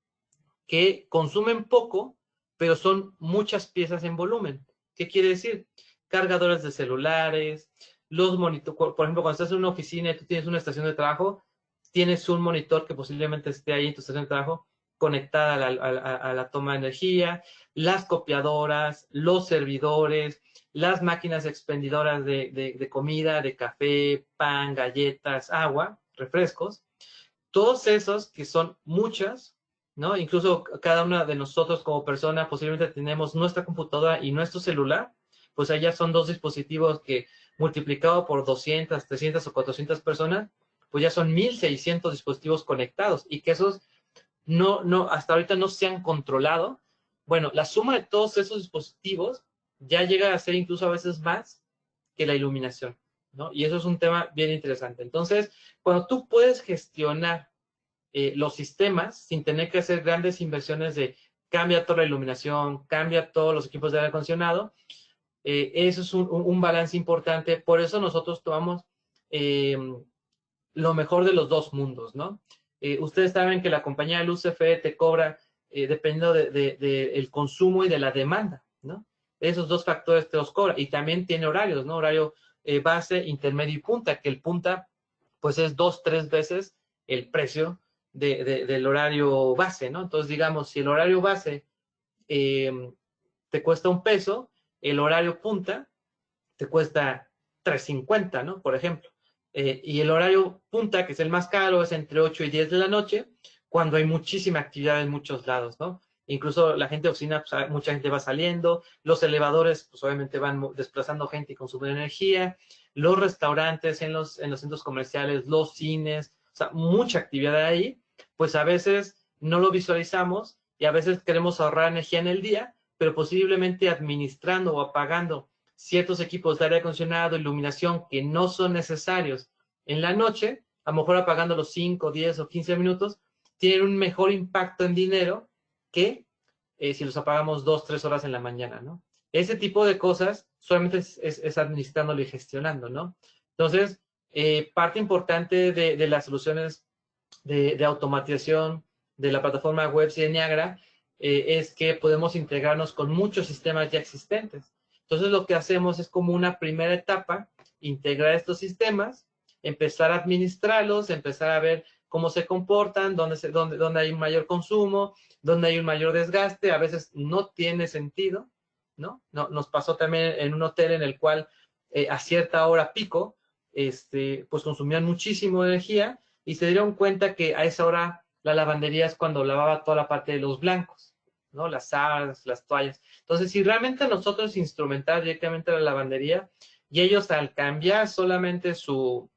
que consumen poco, pero son muchas piezas en volumen. ¿Qué quiere decir? Cargadores de celulares, los monitores, por ejemplo, cuando estás en una oficina y tú tienes una estación de trabajo, tienes un monitor que posiblemente esté ahí en tu estación de trabajo conectada a la toma de energía, las copiadoras, los servidores, las máquinas expendidoras de comida, de café, pan, galletas, agua, refrescos, todos esos que son muchas, ¿no? Incluso cada una de nosotros como persona posiblemente tenemos nuestra computadora y nuestro celular, pues allá son dos dispositivos que multiplicado por 200, 300 o 400 personas, pues ya son 1,600 dispositivos conectados y que esos hasta ahorita no se han controlado. Bueno, la suma de todos esos dispositivos ya llega a ser incluso a veces más que la iluminación, ¿no? Y eso es un tema bien interesante. Entonces, cuando tú puedes gestionar los sistemas sin tener que hacer grandes inversiones de cambia toda la iluminación, cambia todos los equipos de aire acondicionado, eso es un balance importante. Por eso nosotros tomamos lo mejor de los dos mundos, ¿no? Ustedes saben que la compañía de luz CFE te cobra dependiendo del consumo y de la demanda, ¿no? Esos dos factores te los cobra. Y también tiene horarios, ¿no? Horario base, intermedio y punta, que el punta, pues es 2, 3 veces el precio del horario base, ¿no? Entonces, digamos, si el horario base te cuesta $1, el horario punta te cuesta $3.50, ¿no? Por ejemplo. Y el horario punta, que es el más caro, es entre 8 y 10 de la noche, cuando hay muchísima actividad en muchos lados, ¿no? Incluso la gente de oficina, pues, mucha gente va saliendo, los elevadores, pues obviamente van desplazando gente y consumiendo energía, los restaurantes en los centros comerciales, los cines, o sea, mucha actividad ahí, pues a veces no lo visualizamos y a veces queremos ahorrar energía en el día, pero posiblemente administrando o apagando ciertos equipos de aire acondicionado, iluminación que no son necesarios en la noche, a lo mejor apagando los 5, 10 o 15 minutos, tienen un mejor impacto en dinero que si los apagamos 2, 3 horas en la mañana, ¿no? Ese tipo de cosas solamente es administrándolo y gestionando, ¿no? Entonces, parte importante de las soluciones de automatización de la plataforma web de Niagara es que podemos integrarnos con muchos sistemas ya existentes. Entonces, lo que hacemos es como una primera etapa, integrar estos sistemas, empezar a administrarlos, empezar a ver cómo se comportan, dónde hay un mayor consumo, dónde hay un mayor desgaste. A veces no tiene sentido, ¿no? Nos pasó también en un hotel en el cual a cierta hora pico, pues consumían muchísimo energía y se dieron cuenta que a esa hora la lavandería es cuando lavaba toda la parte de los blancos, ¿no? Las sábanas, las toallas. Entonces, si realmente nosotros instrumentar directamente la lavandería, y ellos al cambiar solamente su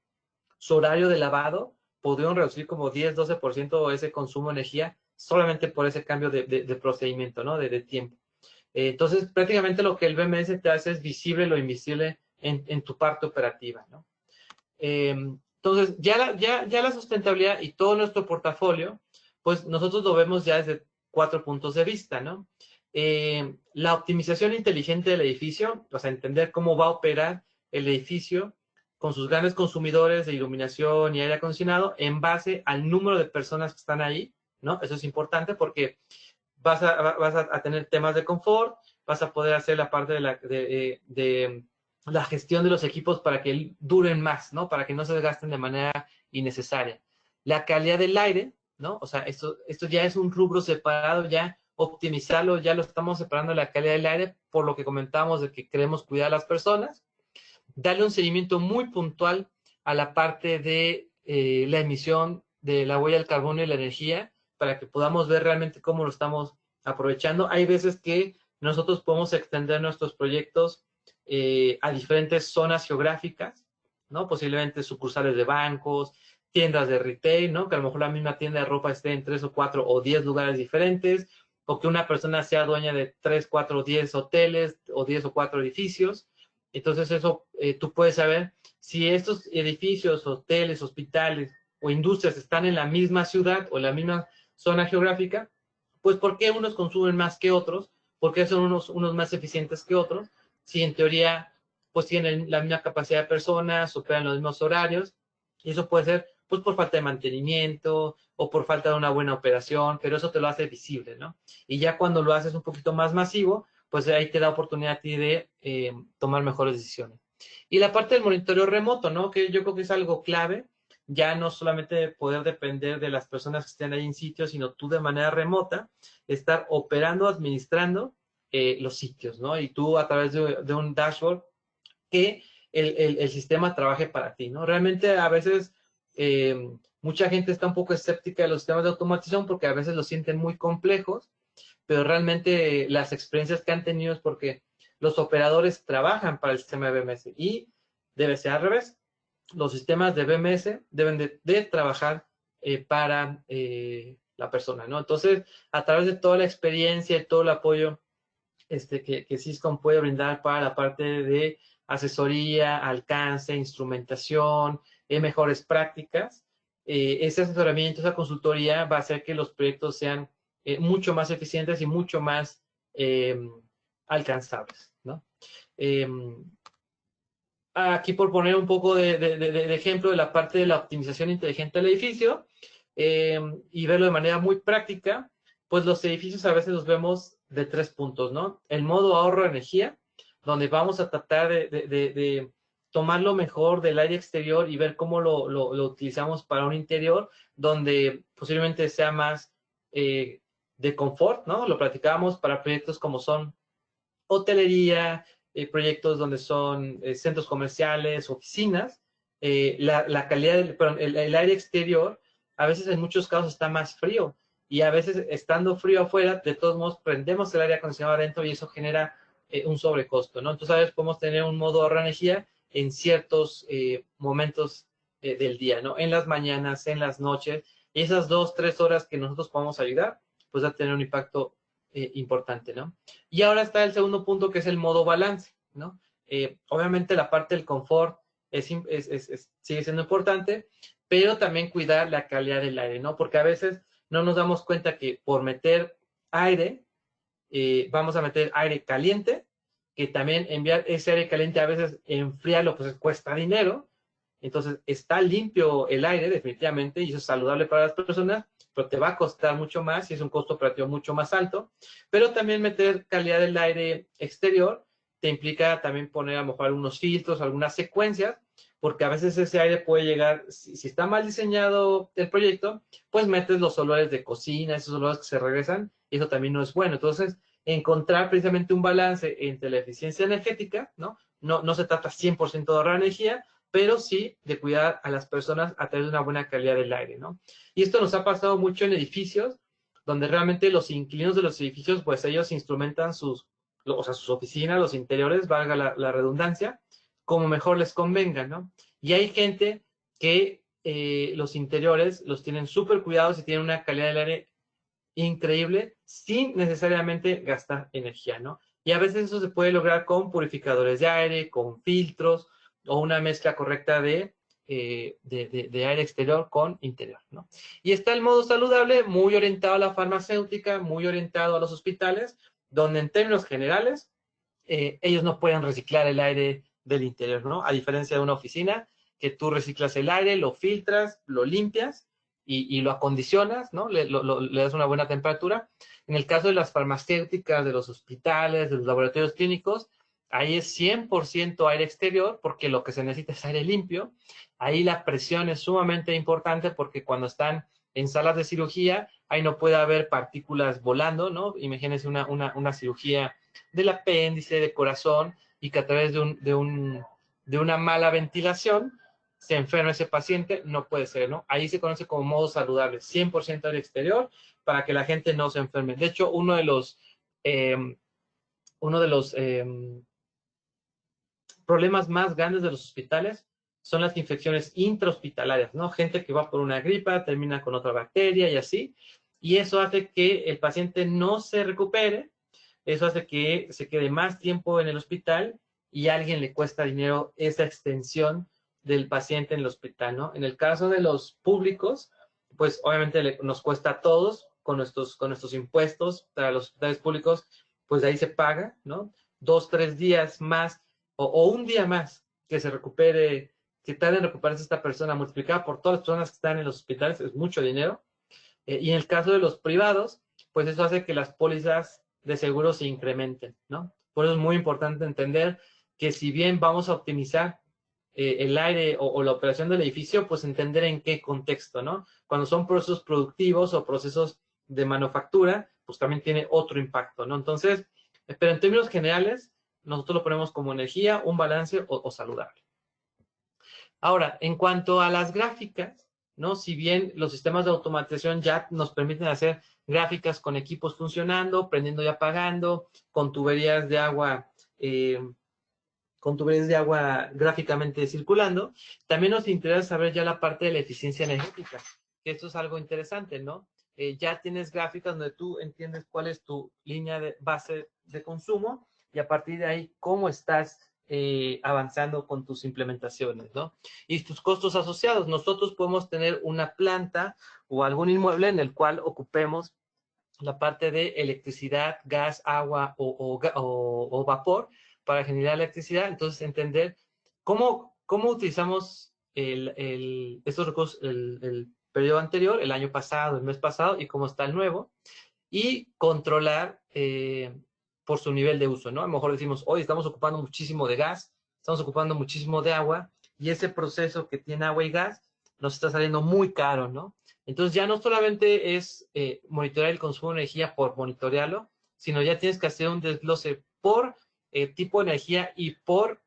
horario de lavado, pudieron reducir como 10-12% ese consumo de energía solamente por ese cambio de procedimiento, ¿no? De tiempo. Entonces, prácticamente lo que el BMS te hace es visible lo invisible en tu parte operativa, ¿no? Entonces, ya la sustentabilidad y todo nuestro portafolio, pues nosotros lo vemos ya desde 4 puntos de vista, ¿no? La optimización inteligente del edificio, o sea, entender cómo va a operar el edificio con sus grandes consumidores de iluminación y aire acondicionado en base al número de personas que están ahí, ¿no? Eso es importante porque vas a tener temas de confort, vas a poder hacer la parte de la gestión de los equipos para que duren más, ¿no? Para que no se desgasten de manera innecesaria. La calidad del aire, ¿no? O sea, esto ya es un rubro separado, ya optimizarlo, ya lo estamos separando la calidad del aire, por lo que comentábamos de que queremos cuidar a las personas. Darle un seguimiento muy puntual a la parte de la emisión de la huella del carbono y la energía, para que podamos ver realmente cómo lo estamos aprovechando. Hay veces que nosotros podemos extender nuestros proyectos a diferentes zonas geográficas, ¿no? Posiblemente sucursales de bancos, tiendas de retail, ¿no? Que a lo mejor la misma tienda de ropa esté en 3 o 4 o 10 lugares diferentes, o que una persona sea dueña de 3, 4 o 10 hoteles o 10 o 4 edificios. Entonces eso, tú puedes saber si estos edificios, hoteles, hospitales o industrias están en la misma ciudad o en la misma zona geográfica, pues ¿por qué unos consumen más que otros? ¿Por qué son unos más eficientes que otros? Si en teoría pues tienen la misma capacidad de personas, operan los mismos horarios, y eso puede ser pues por falta de mantenimiento o por falta de una buena operación, pero eso te lo hace visible, ¿no? Y ya cuando lo haces un poquito más masivo, pues ahí te da oportunidad a ti de tomar mejores decisiones. Y la parte del monitoreo remoto, ¿no? Que yo creo que es algo clave, ya no solamente poder depender de las personas que estén ahí en sitio, sino tú de manera remota, estar operando, administrando los sitios, ¿no? Y tú a través de un dashboard que el sistema trabaje para ti, ¿no? Realmente a veces mucha gente está un poco escéptica de los sistemas de automatización porque a veces los sienten muy complejos, pero realmente las experiencias que han tenido es porque los operadores trabajan para el sistema de BMS y debe ser al revés. Los sistemas de BMS deben de trabajar para la persona, ¿no? Entonces, a través de toda la experiencia y todo el apoyo que Syscom puede brindar para la parte de asesoría, alcance, instrumentación, mejores prácticas, ese asesoramiento, esa consultoría va a hacer que los proyectos sean mucho más eficientes y mucho más alcanzables, ¿no? Aquí por poner un poco de ejemplo de la parte de la optimización inteligente del edificio y verlo de manera muy práctica, pues los edificios a veces los vemos de 3 puntos, ¿no? El modo ahorro de energía, donde vamos a tratar de tomar lo mejor del aire exterior y ver cómo lo utilizamos para un interior, donde posiblemente sea más de confort, ¿no? Lo platicábamos para proyectos como son hotelería, proyectos donde son centros comerciales, oficinas, la calidad el aire exterior a veces en muchos casos está más frío y a veces estando frío afuera, de todos modos prendemos el aire acondicionado adentro y eso genera un sobrecosto, ¿no? Entonces a veces podemos tener un modo de ahorro de energía en ciertos momentos del día, ¿no? En las mañanas, en las noches, y esas 2-3 horas que nosotros podamos ayudar, pues va a tener un impacto importante, ¿no? Y ahora está el segundo punto, que es el modo balance, ¿no? Obviamente la parte del confort sigue siendo importante, pero también cuidar la calidad del aire, ¿no? Porque a veces no nos damos cuenta que por meter aire, vamos a meter aire caliente, que también enviar ese aire caliente a veces enfriarlo, pues cuesta dinero. Entonces está limpio el aire definitivamente y eso es saludable para las personas, pero te va a costar mucho más y es un costo operativo mucho más alto. Pero también meter calidad del aire exterior te implica también poner a lo mejor algunos filtros, algunas secuencias, porque a veces ese aire puede llegar, si está mal diseñado el proyecto, pues metes los olores de cocina, esos olores que se regresan, y eso también no es bueno. Entonces, encontrar precisamente un balance entre la eficiencia energética, ¿no? No se trata 100% de ahorrar energía, pero sí de cuidar a las personas a través de una buena calidad del aire, ¿no? Y esto nos ha pasado mucho en edificios, donde realmente los inquilinos de los edificios, pues ellos instrumentan sus oficinas, los interiores, valga la redundancia, como mejor les convenga, ¿no? Y hay gente que los interiores los tienen súper cuidados y tienen una calidad del aire increíble sin necesariamente gastar energía, ¿no? Y a veces eso se puede lograr con purificadores de aire, con filtros o una mezcla correcta de aire exterior con interior, ¿no? Y está el modo saludable, muy orientado a la farmacéutica, muy orientado a los hospitales, donde en términos generales ellos no pueden reciclar el aire del interior, ¿no? A diferencia de una oficina, que tú reciclas el aire, lo filtras, lo limpias y lo acondicionas, ¿no? Le das una buena temperatura. En el caso de las farmacéuticas, de los hospitales, de los laboratorios clínicos, ahí es 100% aire exterior porque lo que se necesita es aire limpio. Ahí la presión es sumamente importante porque cuando están en salas de cirugía, ahí no puede haber partículas volando, ¿no? Imagínense una cirugía del apéndice, de corazón, y que a través de una mala ventilación se enferma ese paciente, no puede ser, ¿no? Ahí se conoce como modo saludable, 100% al exterior, para que la gente no se enferme. De hecho, eh, uno de los problemas más grandes de los hospitales son las infecciones intrahospitalarias, ¿no? Gente que va por una gripa, termina con otra bacteria y así, y eso hace que el paciente no se recupere. Eso hace que se quede más tiempo en el hospital y a alguien le cuesta dinero esa extensión del paciente en el hospital, ¿no? En el caso de los públicos, pues obviamente nos cuesta a todos con nuestros impuestos para los hospitales públicos, pues de ahí se paga, ¿no? 2, 3 días más o un día más que se recupere, que tarde en recuperarse esta persona, multiplicada por todas las personas que están en los hospitales, es mucho dinero. Y en el caso de los privados, pues eso hace que las pólizas de seguro se incrementen, ¿no? Por eso es muy importante entender que si bien vamos a optimizar el aire o la operación del edificio, pues entender en qué contexto, ¿no? Cuando son procesos productivos o procesos de manufactura, pues también tiene otro impacto, ¿no? Entonces, pero en términos generales, nosotros lo ponemos como energía, un balance o saludable. Ahora, en cuanto a las gráficas, ¿no? Si bien los sistemas de automatización ya nos permiten hacer gráficas con equipos funcionando, prendiendo y apagando, eh, con tuberías de agua gráficamente circulando, también nos interesa saber ya la parte de la eficiencia energética, que esto es algo interesante, ¿no? Ya tienes gráficas donde tú entiendes cuál es tu línea de base de consumo y a partir de ahí cómo estás avanzando con tus implementaciones, ¿no? Y tus costos asociados. Nosotros podemos tener una planta o algún inmueble en el cual ocupemos la parte de electricidad, gas, agua o vapor para generar electricidad. Entonces, entender cómo utilizamos estos recursos el periodo anterior, el año pasado, el mes pasado, y cómo está el nuevo, y controlar por su nivel de uso, ¿no? A lo mejor decimos, hoy estamos ocupando muchísimo de gas, estamos ocupando muchísimo de agua, y ese proceso que tiene agua y gas nos está saliendo muy caro, ¿no? Entonces ya no solamente es monitorear el consumo de energía por monitorearlo, sino ya tienes que hacer un desglose por tipo de energía y por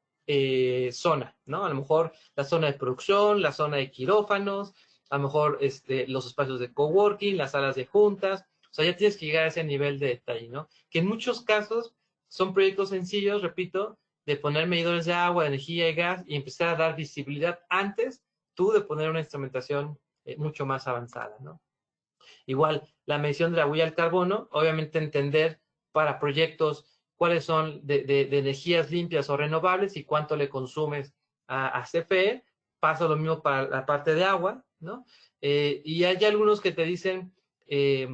zona, ¿no? A lo mejor la zona de producción, la zona de quirófanos, a lo mejor los espacios de coworking, las salas de juntas. O sea, ya tienes que llegar a ese nivel de detalle, ¿no? Que en muchos casos son proyectos sencillos, repito, de poner medidores de agua, de energía y gas y empezar a dar visibilidad antes tú de poner una instrumentación mucho más avanzada, ¿no? Igual, la medición de la huella del carbono, obviamente entender para proyectos cuáles son de energías limpias o renovables y cuánto le consumes a CFE. Pasa lo mismo para la parte de agua, ¿no? Y hay algunos que te dicen que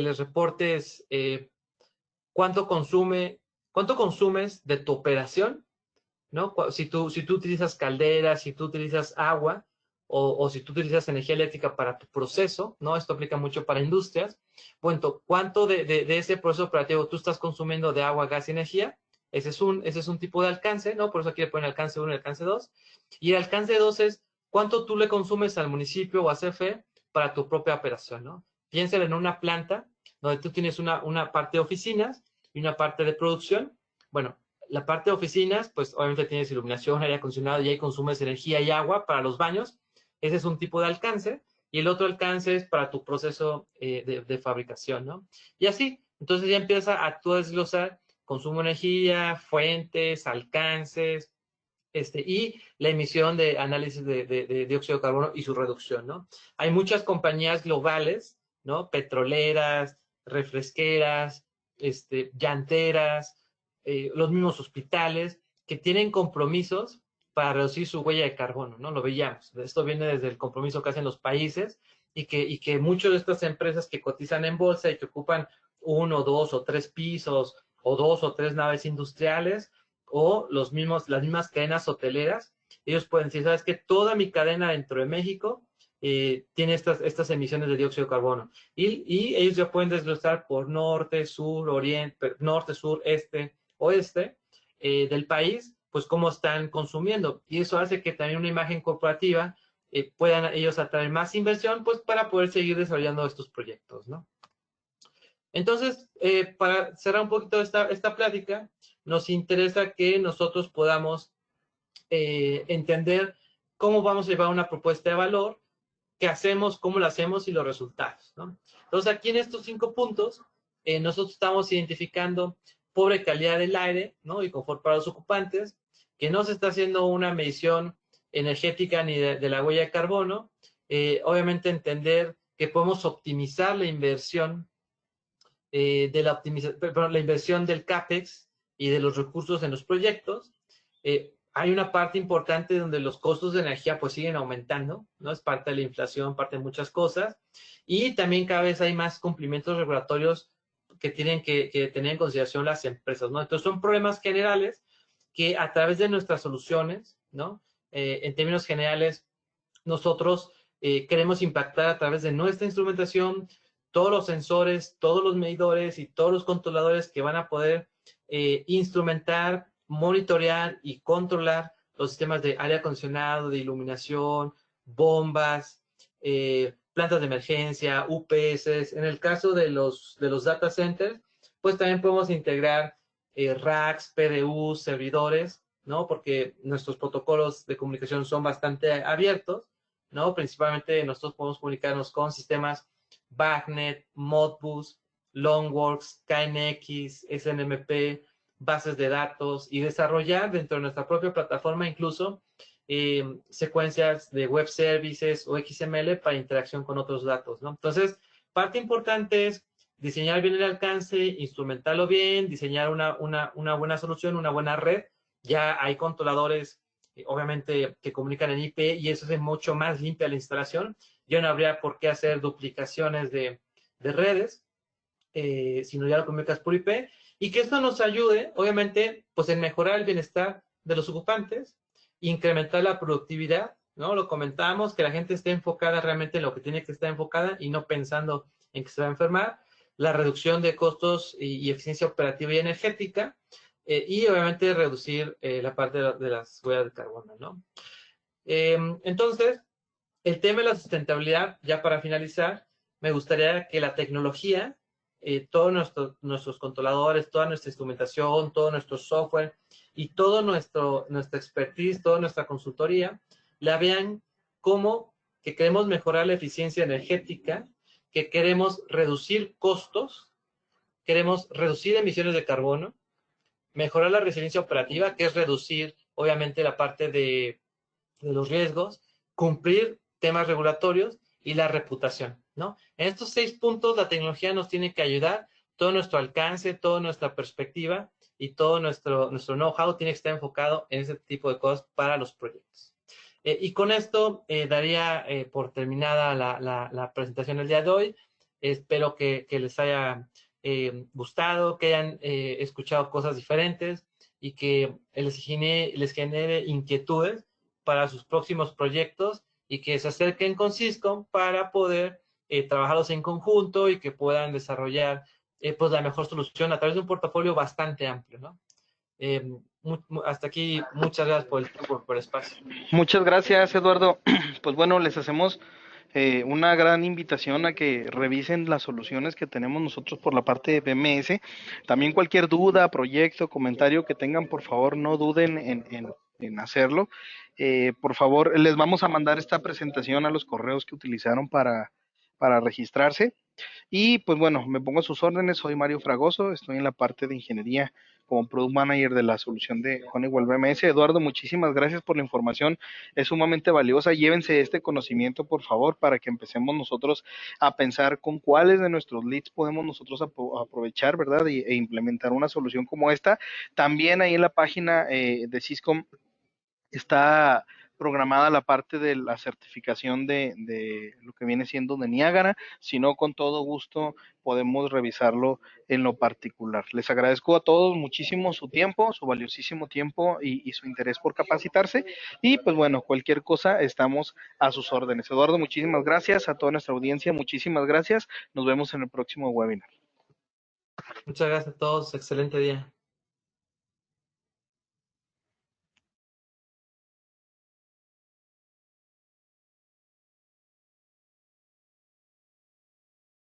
les reportes cuánto consumes de tu operación, ¿no? Si tú utilizas calderas, si tú utilizas agua o si tú utilizas energía eléctrica para tu proceso, ¿no? Esto aplica mucho para industrias. Bueno, ¿cuánto de ese proceso operativo tú estás consumiendo de agua, gas y energía? Ese es un tipo de alcance, ¿no? Por eso aquí le ponen alcance 1 y alcance 2. Y el alcance 2 es cuánto tú le consumes al municipio o a CFE para tu propia operación, ¿no? Piénsalo en una planta donde tú tienes una parte de oficinas y una parte de producción. Bueno, la parte de oficinas, pues obviamente tienes iluminación, aire acondicionado y ahí consumes energía y agua para los baños. Ese es un tipo de alcance. Y el otro alcance es para tu proceso de fabricación, ¿no? Y así, entonces ya empieza a tú desglosar consumo de energía, fuentes, alcances, y la emisión de análisis de dióxido de carbono y su reducción, ¿no? Hay muchas compañías globales, ¿no? Petroleras, refresqueras, llanteras, los mismos hospitales, que tienen compromisos para reducir su huella de carbono, ¿no? Lo veíamos. Esto viene desde el compromiso que hacen los países y que muchas de estas empresas que cotizan en bolsa y que ocupan 1, 2 o 3 pisos o 2 o 3 naves industriales, o las mismas cadenas hoteleras, ellos pueden decir, ¿sabes qué? Toda mi cadena dentro de México tiene estas emisiones de dióxido de carbono. Y ellos ya pueden desglosar por norte, sur, oriente, norte, sur, este, oeste del país, pues cómo están consumiendo. Y eso hace que también una imagen corporativa puedan ellos atraer más inversión, pues para poder seguir desarrollando estos proyectos, ¿no? Entonces, para cerrar un poquito esta plática, nos interesa que nosotros podamos entender cómo vamos a llevar una propuesta de valor, qué hacemos, cómo lo hacemos y los resultados, ¿no? Entonces, aquí en estos 5 puntos, nosotros estamos identificando pobre calidad del aire, ¿no? Y confort para los ocupantes, que no se está haciendo una medición energética ni de la huella de carbono. Obviamente, entender que podemos optimizar la inversión la inversión del CAPEX y de los recursos en los proyectos. Hay una parte importante donde los costos de energía pues siguen aumentando, ¿no? Es parte de la inflación, parte de muchas cosas. Y también cada vez hay más cumplimientos regulatorios que tienen que tener en consideración las empresas, ¿no? Entonces son problemas generales que a través de nuestras soluciones, ¿no? En términos generales, nosotros queremos impactar a través de nuestra instrumentación, todos los sensores, todos los medidores y todos los controladores que van a poder instrumentar, monitorear y controlar los sistemas de aire acondicionado, de iluminación, bombas, plantas de emergencia, UPS. En el caso de los data centers, pues también podemos integrar racks, PDUs, servidores, ¿no? Porque nuestros protocolos de comunicación son bastante abiertos, ¿no? Principalmente nosotros podemos comunicarnos con sistemas BACnet, Modbus, Longworks, KNX, SNMP, bases de datos y desarrollar dentro de nuestra propia plataforma incluso secuencias de web services o XML para interacción con otros datos, ¿no? Entonces, parte importante es diseñar bien el alcance, instrumentarlo bien, diseñar una buena solución, una buena red. Ya hay controladores, obviamente, que comunican en IP y eso hace mucho más limpia la instalación. Ya no habría por qué hacer duplicaciones de redes, sino ya lo comunicas por IP. Y que esto nos ayude, obviamente, pues en mejorar el bienestar de los ocupantes, incrementar la productividad, ¿no? Lo comentamos, que la gente esté enfocada realmente en lo que tiene que estar enfocada y no pensando en que se va a enfermar, la reducción de costos y eficiencia operativa y energética, y obviamente reducir la parte de las huellas de carbono, ¿no? Entonces, el tema de la sustentabilidad, ya para finalizar, me gustaría que la tecnología, todos nuestros controladores, toda nuestra instrumentación, todo nuestro software y todo nuestra expertise, toda nuestra consultoría, la vean como que queremos mejorar la eficiencia energética, que queremos reducir costos, queremos reducir emisiones de carbono, mejorar la resiliencia operativa, que es reducir, obviamente, la parte de los riesgos, cumplir temas regulatorios y la reputación, ¿no? En estos 6 puntos la tecnología nos tiene que ayudar, todo nuestro alcance, toda nuestra perspectiva y todo nuestro know-how tiene que estar enfocado en ese tipo de cosas para los proyectos. Y con esto daría por terminada la presentación del día de hoy. Espero que les haya gustado, que hayan escuchado cosas diferentes y que les genere inquietudes para sus próximos proyectos y que se acerquen con Cisco para poder trabajarlos en conjunto y que puedan desarrollar pues la mejor solución a través de un portafolio bastante amplio, ¿no? Hasta aquí, muchas gracias por el tiempo, por el espacio. Muchas gracias, Eduardo. Pues bueno, les hacemos una gran invitación a que revisen las soluciones que tenemos nosotros por la parte de BMS. También cualquier duda, proyecto, comentario que tengan, por favor, no duden en hacerlo. Por favor, les vamos a mandar esta presentación a los correos que utilizaron para registrarse. Y pues bueno, me pongo a sus órdenes, soy Mario Fragoso, estoy en la parte de ingeniería como Product Manager de la solución de Honeywell BMS. Eduardo, muchísimas gracias por la información, es sumamente valiosa. Llévense este conocimiento, por favor, para que empecemos nosotros a pensar con cuáles de nuestros leads podemos nosotros aprovechar, ¿verdad? E implementar una solución como esta. También ahí en la página de Syscom está programada la parte de la certificación de lo que viene siendo de Niágara, si no, con todo gusto podemos revisarlo en lo particular. Les agradezco a todos muchísimo su tiempo, su valiosísimo tiempo y su interés por capacitarse, y pues bueno, cualquier cosa estamos a sus órdenes. Eduardo, muchísimas gracias, a toda nuestra audiencia, muchísimas gracias, nos vemos en el próximo webinar. Muchas gracias a todos, excelente día.